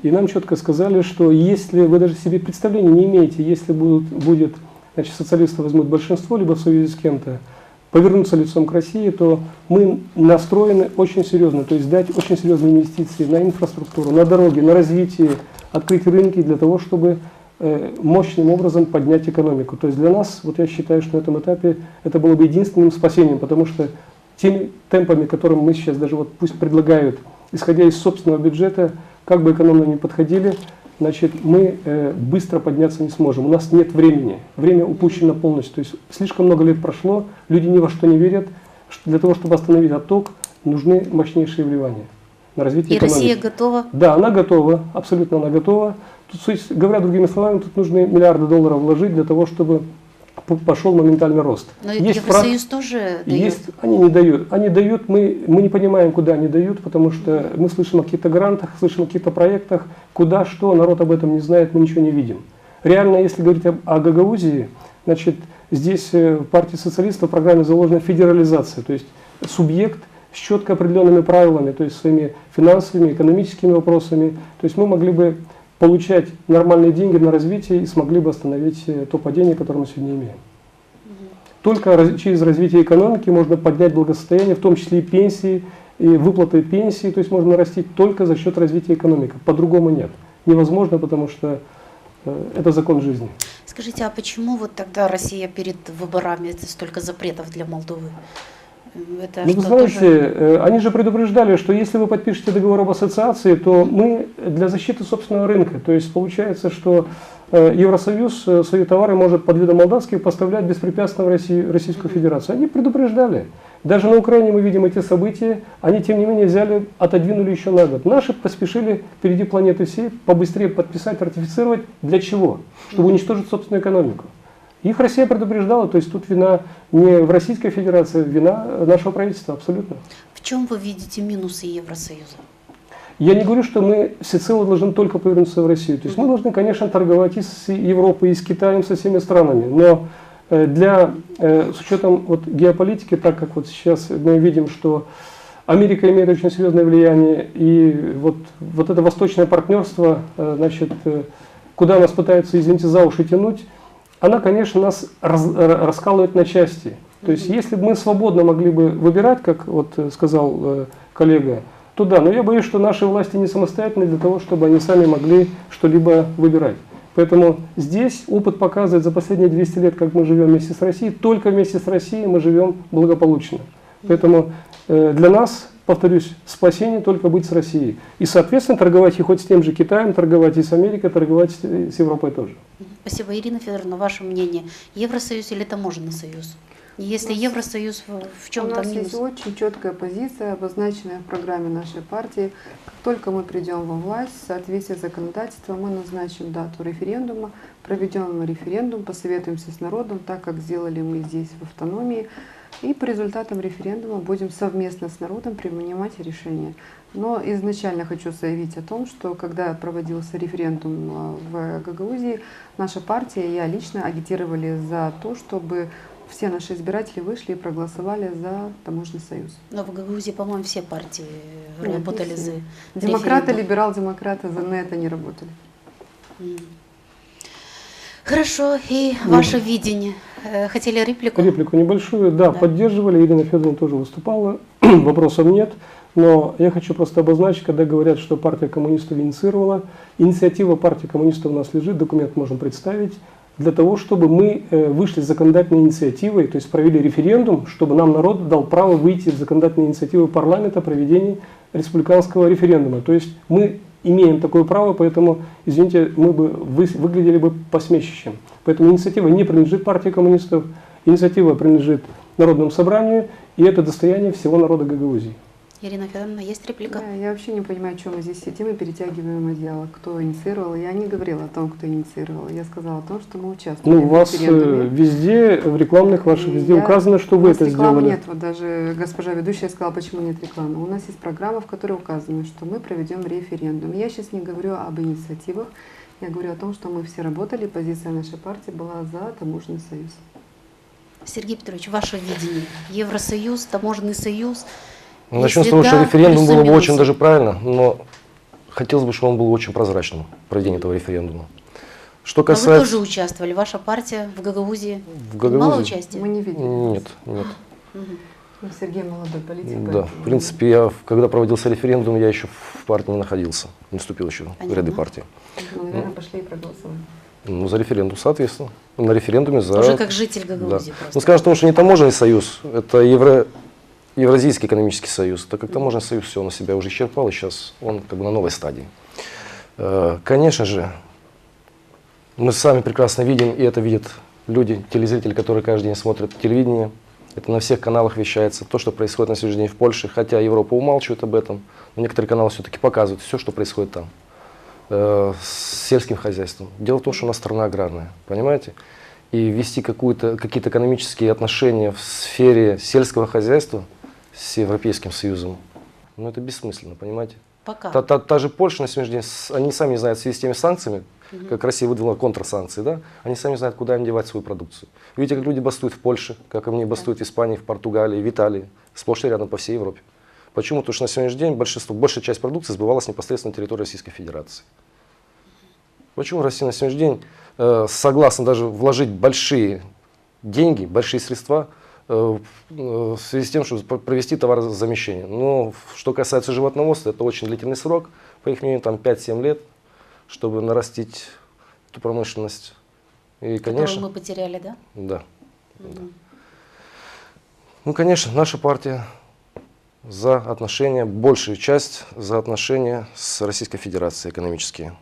и нам четко сказали, что если вы даже себе представления не имеете, если будет, значит, социалисты возьмут большинство, либо в союзе с кем-то, повернуться лицом к России, то мы настроены очень серьезно, то есть дать очень серьезные инвестиции на инфраструктуру, на дороги, на развитие, открыть рынки для того, чтобы мощным образом поднять экономику. То есть для нас, вот я считаю, что на этом этапе это было бы единственным спасением, потому что теми темпами, которым мы сейчас даже вот пусть предлагают, исходя из собственного бюджета, как бы экономно ни подходили, значит, мы быстро подняться не сможем. У нас нет времени. Время упущено полностью. То есть слишком много лет прошло, люди ни во что не верят. Для того, чтобы остановить отток, нужны мощнейшие вливания на развитие экономики. И Россия готова? Да, она готова, абсолютно она готова. Тут, говоря другими словами, тут нужны миллиарды долларов вложить для того, чтобы пошел моментальный рост. Но Евросоюз тоже дает? Есть, они не дают. Они дают, мы не понимаем, куда они дают, потому что мы слышим о каких-то грантах, слышим о каких-то проектах, куда, что, народ об этом не знает, мы ничего не видим. Реально, если говорить о Гагаузии, значит, здесь в партии социалистов в программе заложена федерализация, то есть субъект с четко определенными правилами, то есть своими финансовыми, экономическими вопросами. То есть мы могли бы получать нормальные деньги на развитие и смогли бы остановить то падение, которое мы сегодня имеем. Только через развитие экономики можно поднять благосостояние, в том числе и пенсии, и выплаты пенсии, то есть можно нарастить только за счет развития экономики. По-другому нет. Невозможно, потому что это закон жизни. Скажите, а почему вот тогда Россия перед выборами столько запретов для Молдовы? Это вы знаете, они же предупреждали, что если вы подпишете договор об ассоциации, то мы для защиты собственного рынка. То есть получается, что Евросоюз свои товары может под видом молдавских поставлять беспрепятственно в Российскую Федерацию. Они предупреждали. Даже на Украине мы видим эти события, они тем не менее взяли, отодвинули еще на год. Наши поспешили впереди планеты всей побыстрее подписать, ратифицировать. Для чего? Чтобы уничтожить собственную экономику. Их Россия предупреждала, то есть тут вина не в Российской Федерации, вина нашего правительства абсолютно. В чем вы видите минусы Евросоюза? Я не говорю, что мы всецело должны только повернуться в Россию. То есть мы должны, конечно, торговать и с Европой, и с Китаем, со всеми странами. Но с учетом вот геополитики, так как вот сейчас мы видим, что Америка имеет очень серьезное влияние, и вот это восточное партнерство, значит, куда нас пытаются, извините, за уши тянуть, она, конечно, нас раскалывает на части. То есть, если бы мы свободно могли бы выбирать, как вот сказал коллега, то да, но я боюсь, что наши власти не самостоятельны для того, чтобы они сами могли что-либо выбирать. Поэтому здесь опыт показывает за последние 200 лет, как мы живем вместе с Россией, только вместе с Россией мы живем благополучно. Поэтому для нас, повторюсь, спасение только быть с Россией. И, соответственно, торговать и хоть с тем же Китаем, торговать и с Америкой, торговать с Европой тоже. Спасибо. Ирина Федоровна, ваше мнение, Евросоюз или таможенный союз? Если Евросоюз, в чем там минус? У нас есть очень четкая позиция, обозначенная в программе нашей партии. Как только мы придем во власть, в соответствии с законодательством, мы назначим дату референдума, проведем референдум, посоветуемся с народом, так как сделали мы здесь в автономии. И по результатам референдума будем совместно с народом принимать решения. Но изначально хочу заявить о том, что когда проводился референдум в Гагаузии, наша партия и я лично агитировали за то, чтобы все наши избиратели вышли и проголосовали за таможенный союз. Но в Гагаузии, по-моему, все партии работали за демократы, референдум. либерал-демократы на это не работали. Хорошо, и ваше видение. Хотели реплику? Реплику небольшую, да, поддерживали, Ирина Федоровна тоже выступала, вопросов нет. Но я хочу просто обозначить, когда говорят, что партия коммунистов инициировала, инициатива партии коммунистов у нас лежит, документ можем представить, для того, чтобы мы вышли с законодательной инициативой, то есть провели референдум, чтобы нам народ дал право выйти с законодательной инициативой парламента о проведении республиканского референдума. То есть мы имеем такое право, поэтому, извините, мы бы выглядели бы посмешищем. Поэтому инициатива не принадлежит партии коммунистов, инициатива принадлежит Народному собранию, и это достояние всего народа Гагаузии. Ирина Федоровна, есть реплика? Да, я вообще не понимаю, о чем мы здесь сидим и перетягиваем одеяло. Кто инициировал? Я не говорила о том, кто инициировал. Я сказала о том, что мы участвовали Ну, у в вас референдуме. везде, в рекламных ваших, везде указано, что У вы нас это рекламы сделали. нет. Вот даже госпожа ведущая сказала, почему нет рекламы. У нас есть программа, в которой указано, что мы проведем референдум. Я сейчас не говорю об инициативах, я говорю о том, что мы все работали, позиция нашей партии была за таможенный союз. Сергей Петрович, ваше видение. Евросоюз, таможенный союз. Начнем с Если того, что да, референдум было бы плюсы-минусы. очень даже правильно, но хотелось бы, чтобы он был очень прозрачным, проведение этого референдума. Что Но вы касается... тоже участвовали, ваша партия в Гагаузии. В Гагаузии? Мало участия? Мы не видели. Нет, нет. Мгм. Ну, Сергей молодой политик. Да, поэтому- в принципе, когда проводился референдум, я еще в партии не находился, не вступил еще в Понятно. ряды партии. Ну, наверное, пошли и проголосовали. Ну, за референдум, соответственно. На референдуме за... Уже как житель Да. Гагаузии Ну, просто. скажем, потому что не таможенный союз, это Евразийский экономический союз. Так как таможенный союз все на себя уже исчерпал, и сейчас он как бы на новой стадии. Конечно же, мы сами прекрасно видим, и это видят люди, телезрители, которые каждый день смотрят телевидение. Это на всех каналах вещается. То, что происходит на сегодняшний день в Польше, хотя Европа умалчивает об этом, но некоторые каналы все-таки показывают все, что происходит там. С сельским хозяйством. Дело в том, что у нас страна аграрная, понимаете? И вести какие-то экономические отношения в сфере сельского хозяйства с Европейским Союзом, ну это бессмысленно, понимаете? Пока. Та же Польша на сегодняшний день, они сами не знают в связи с теми санкциями, как Россия выдвинула контрсанкции, да? Они сами не знают, куда им девать свою продукцию. Видите, как люди бастуют в Польше, как они бастуют в Испании, в Португалии, в Италии, сплошь и рядом по всей Европе. Почему? Потому что на сегодняшний день большая часть продукции сбывалась непосредственно на территории Российской Федерации. Почему Россия на сегодняшний день согласна даже вложить большие деньги, большие средства в связи с тем, чтобы провести товарозамещение? Но что касается животноводства, это очень длительный срок, по их мнению, там 5-7 лет, чтобы нарастить эту промышленность. И, конечно, Которую мы потеряли, да? да. Ну, конечно, наша партия за отношения, большую часть за отношения с Российской Федерацией экономические.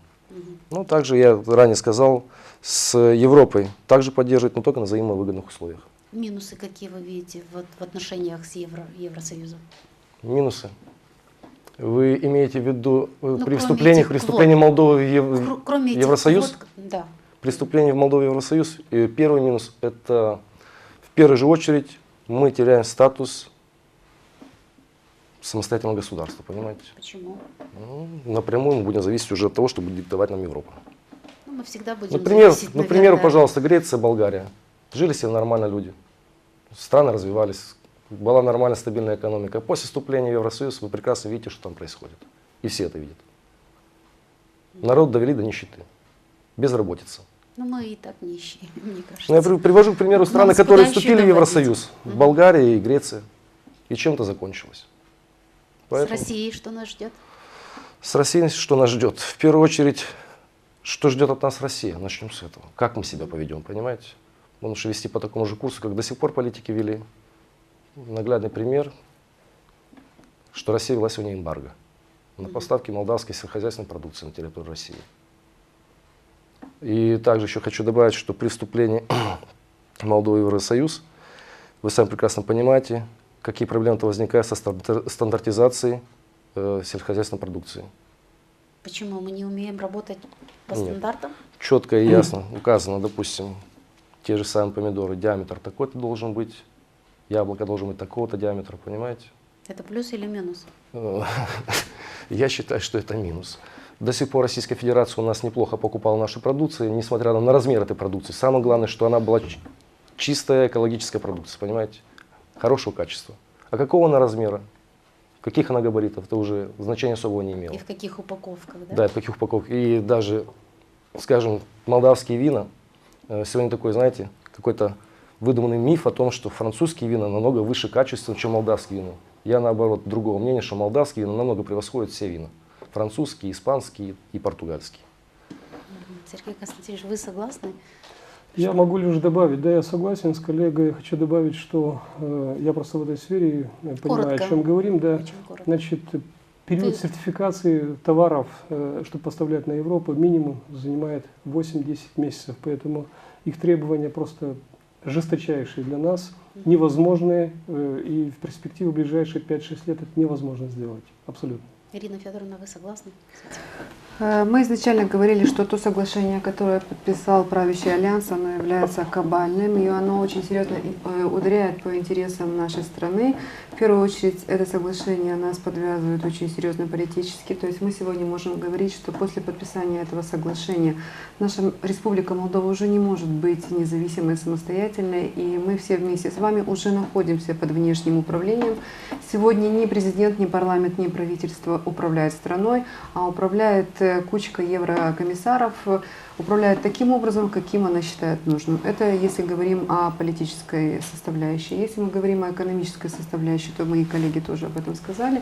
Ну, также, я ранее сказал, с Европой также поддерживать, но только на взаимовыгодных условиях. Минусы какие вы видите в отношениях с Евросоюзом? Минусы. Вы имеете в виду Ну, при кроме вступлении этих Молдовы в Кроме этих Евросоюз? квот, да. При вступлении в Молдову в Евросоюз, первый минус – это в первую же очередь мы теряем статус самостоятельного государства, понимаете? Почему? Ну, напрямую мы будем зависеть уже от того, что будет диктовать нам Европа. Ну, мы всегда будем Например, зависеть, например, наверное. пожалуйста, Греция, Болгария. Жили себе нормально люди. Страны развивались, была нормальная стабильная экономика. После вступления в Евросоюз вы прекрасно видите, что там происходит. И все это видят. Народ довели до нищеты, безработица. Ну, мы и так нищие, мне кажется. Ну, я привожу, к примеру, страны, Нас которые куда еще вступили в доводить? Евросоюз. Болгария и Греция. И чем это закончилось. С Россией что нас ждет? С Россией что нас ждет? В первую очередь, что ждет от нас Россия? Начнем с этого. Как мы себя поведем, понимаете? Потому что вести по такому же курсу, как до сих пор политики вели. Наглядный пример, что Россия вела сегодня эмбарго на поставки молдавской сельскохозяйственной продукции на территорию России. И также еще хочу добавить, что при вступлении Молдовы в Евросоюз, вы сами прекрасно понимаете, какие проблемы-то возникают со стандартизацией сельскохозяйственной продукции. Почему мы не умеем работать по Нет. стандартам? Четко и ясно указано, допустим, те же самые помидоры, диаметр такой-то должен быть, яблоко должен быть такого-то диаметра, понимаете? Это плюс или минус? Я считаю, что это минус. До сих пор Российская Федерация у нас неплохо покупала нашу продукцию, несмотря на размер этой продукции. Самое главное, что она была чистая экологическая продукция, понимаете? Хорошего качества. А какого она размера? Каких она габаритов? Это уже значения особого не имело. И в каких упаковках, да? Да, и в каких упаковках. И даже, скажем, молдавские вина, сегодня такой, знаете, какой-то выдуманный миф о том, что французские вина намного выше качества, чем молдавские вина. Я, наоборот, другого мнения, что молдавские вина намного превосходят все вина. Французские, испанские и португальские. Сергей Константинович, вы согласны? Я могу лишь добавить, да, я согласен с коллегой, я хочу добавить, что я просто в этой сфере понимаю, Коротко. о чем говорим, да. Очень коротко. Значит, период сертификации товаров, чтобы поставлять на Европу, минимум занимает 8-10 месяцев, поэтому их требования просто жесточайшие для нас, невозможные, и в перспективе ближайшие 5-6 лет это невозможно сделать. Абсолютно. Ирина Федоровна, вы согласны с этим? Мы изначально говорили, что то соглашение, которое подписал правящий альянс, оно является кабальным, и оно очень серьезно ударяет по интересам нашей страны. В первую очередь, это соглашение нас подвязывает очень серьезно политически. То есть мы сегодня можем говорить, что после подписания этого соглашения наша Республика Молдова уже не может быть независимой, самостоятельной, и мы все вместе с вами уже находимся под внешним управлением. Сегодня ни президент, ни парламент, ни правительство управляют страной, а управляет кучка еврокомиссаров, управляет таким образом, каким она считает нужным. Это если говорим о политической составляющей. Если мы говорим о экономической составляющей, то мои коллеги тоже об этом сказали.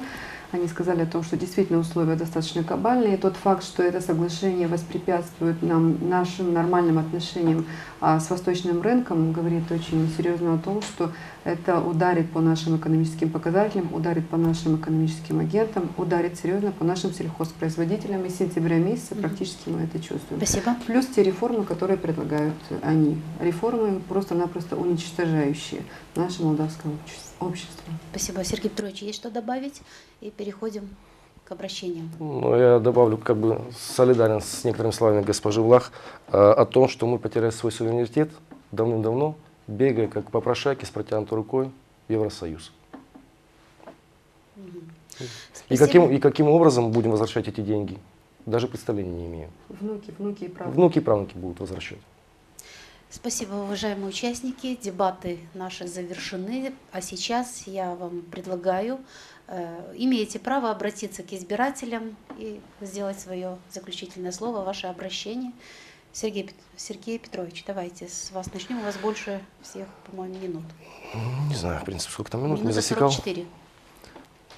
Они сказали о том, что действительно условия достаточно кабальные. И тот факт, что это соглашение воспрепятствует нашим нормальным отношениям с восточным рынком, говорит очень серьезно о том, что это ударит по нашим экономическим показателям, ударит по нашим экономическим агентам, ударит серьезно по нашим сельхозпроизводителям. И с сентября месяца практически мы это чувствуем. Спасибо. Плюс те реформы, которые предлагают они. Реформы просто-напросто уничтожающие наше молдавское общество. Спасибо. Сергей Петрович, есть что добавить? И переходим к обращениям. Ну, я добавлю, как бы солидарен с некоторыми словами госпожи Влах о том, что мы потеряли свой суверенитет давным-давно, бегая как попрошайки с протянутой рукой в Евросоюз. И каким образом будем возвращать эти деньги? Даже представления не имею. Внуки и правнуки. Внуки и правнуки будут возвращать. Спасибо, уважаемые участники. Дебаты наши завершены. А сейчас я вам предлагаю, имеете право обратиться к избирателям и сделать свое заключительное слово, ваше обращение. Сергей Петрович, давайте с вас начнем. У вас больше всех, по-моему, минут. Не знаю, в принципе, сколько там минут, не Минута засекал. 44.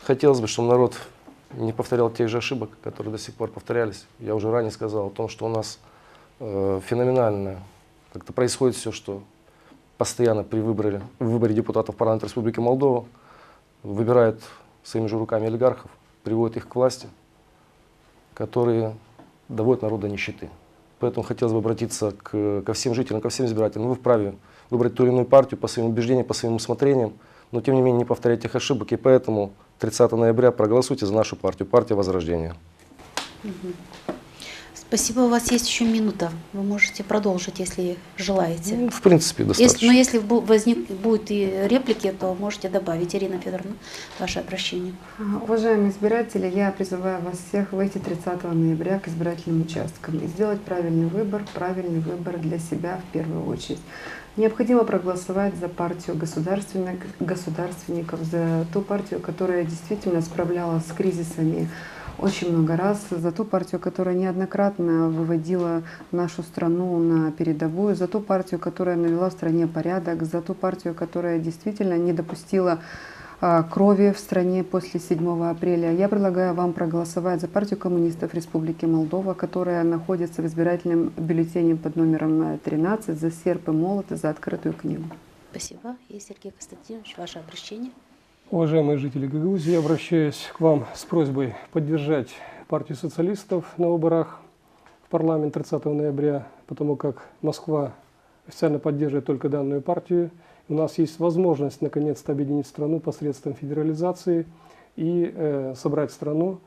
Хотелось бы, чтобы народ не повторял тех же ошибок, которые до сих пор повторялись. Я уже ранее сказал о том, что у нас феноменально как-то происходит все, что постоянно при выборе депутатов парламента Республики Молдова выбирают своими же руками олигархов, приводят их к власти, которые доводят народ до нищеты. Поэтому хотелось бы обратиться ко всем жителям, ко всем избирателям. Вы вправе выбрать ту или иную партию по своим убеждениям, по своим усмотрениям, но тем не менее не повторять тех ошибок. И поэтому 30 ноября проголосуйте за нашу партию, партия Возрождения. Спасибо, у вас есть еще минута. Вы можете продолжить, если желаете. Ну, в принципе, достаточно. Но если будут и реплики, то можете добавить. Ирина Федоровна, ваше обращение. Уважаемые избиратели, я призываю вас всех выйти 30 ноября к избирательным участкам и сделать правильный выбор для себя в первую очередь. Необходимо проголосовать за партию государственников, за ту партию, которая действительно справлялась с кризисами очень много раз, за ту партию, которая неоднократно выводила нашу страну на передовую, за ту партию, которая навела в стране порядок, за ту партию, которая действительно не допустила крови в стране после 7 апреля. Я предлагаю вам проголосовать за партию коммунистов Республики Молдова, которая находится в избирательном бюллетене под номером 13, за серп и молот и за открытую книгу. Спасибо. И Сергей Константинович, ваше обращение. Уважаемые жители Гагаузии, я обращаюсь к вам с просьбой поддержать партию социалистов на выборах в парламент 30 ноября, потому как Москва официально поддерживает только данную партию. У нас есть возможность наконец-то объединить страну посредством федерализации и собрать страну.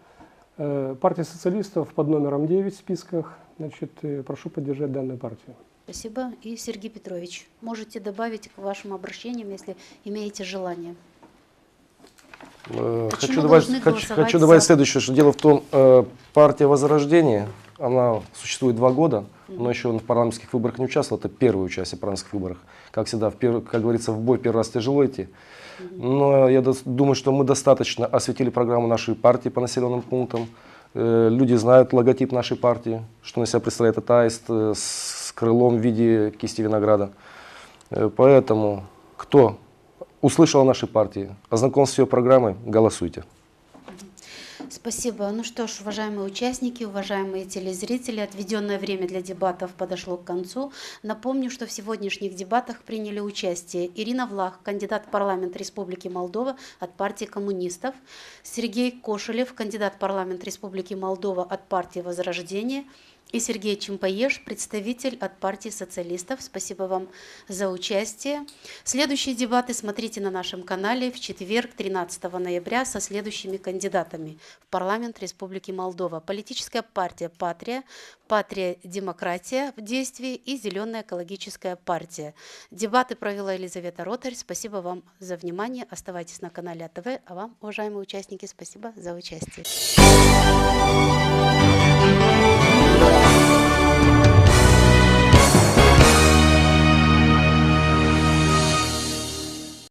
Партия социалистов под номером 9 в списках. Значит, прошу поддержать данную партию. Спасибо. И Сергей Петрович, можете добавить к вашим обращениям, если имеете желание. Хочу добавить следующее, что дело в том, партия Возрождения, она существует 2 года, но еще в парламентских выборах не участвовала, это первое участие в парламентских выборах. Как всегда, как говорится, в бой первый раз тяжело идти. Но я думаю, что мы достаточно осветили программу нашей партии по населенным пунктам. Люди знают логотип нашей партии, что на себя представляет этот аист с крылом в виде кисти винограда. Поэтому, кто услышал о нашей партии, ознакомился с ее программой, голосуйте. Спасибо. Ну что ж, уважаемые участники, уважаемые телезрители, отведенное время для дебатов подошло к концу. Напомню, что в сегодняшних дебатах приняли участие Ирина Влах, кандидат в парламент Республики Молдова от партии коммунистов, Сергей Кошелев, кандидат в парламент Республики Молдова от партии Возрождение, И Сергей Чимпаеш, представитель от партии социалистов. Спасибо вам за участие. Следующие дебаты смотрите на нашем канале в четверг, 13 ноября, со следующими кандидатами в парламент Республики Молдова. Политическая партия «Патрия», «Патрия. Демократия в действии» и «Зеленая экологическая партия». Дебаты провела Елизавета Ротарь. Спасибо вам за внимание. Оставайтесь на канале АТВ. А вам, уважаемые участники, спасибо за участие.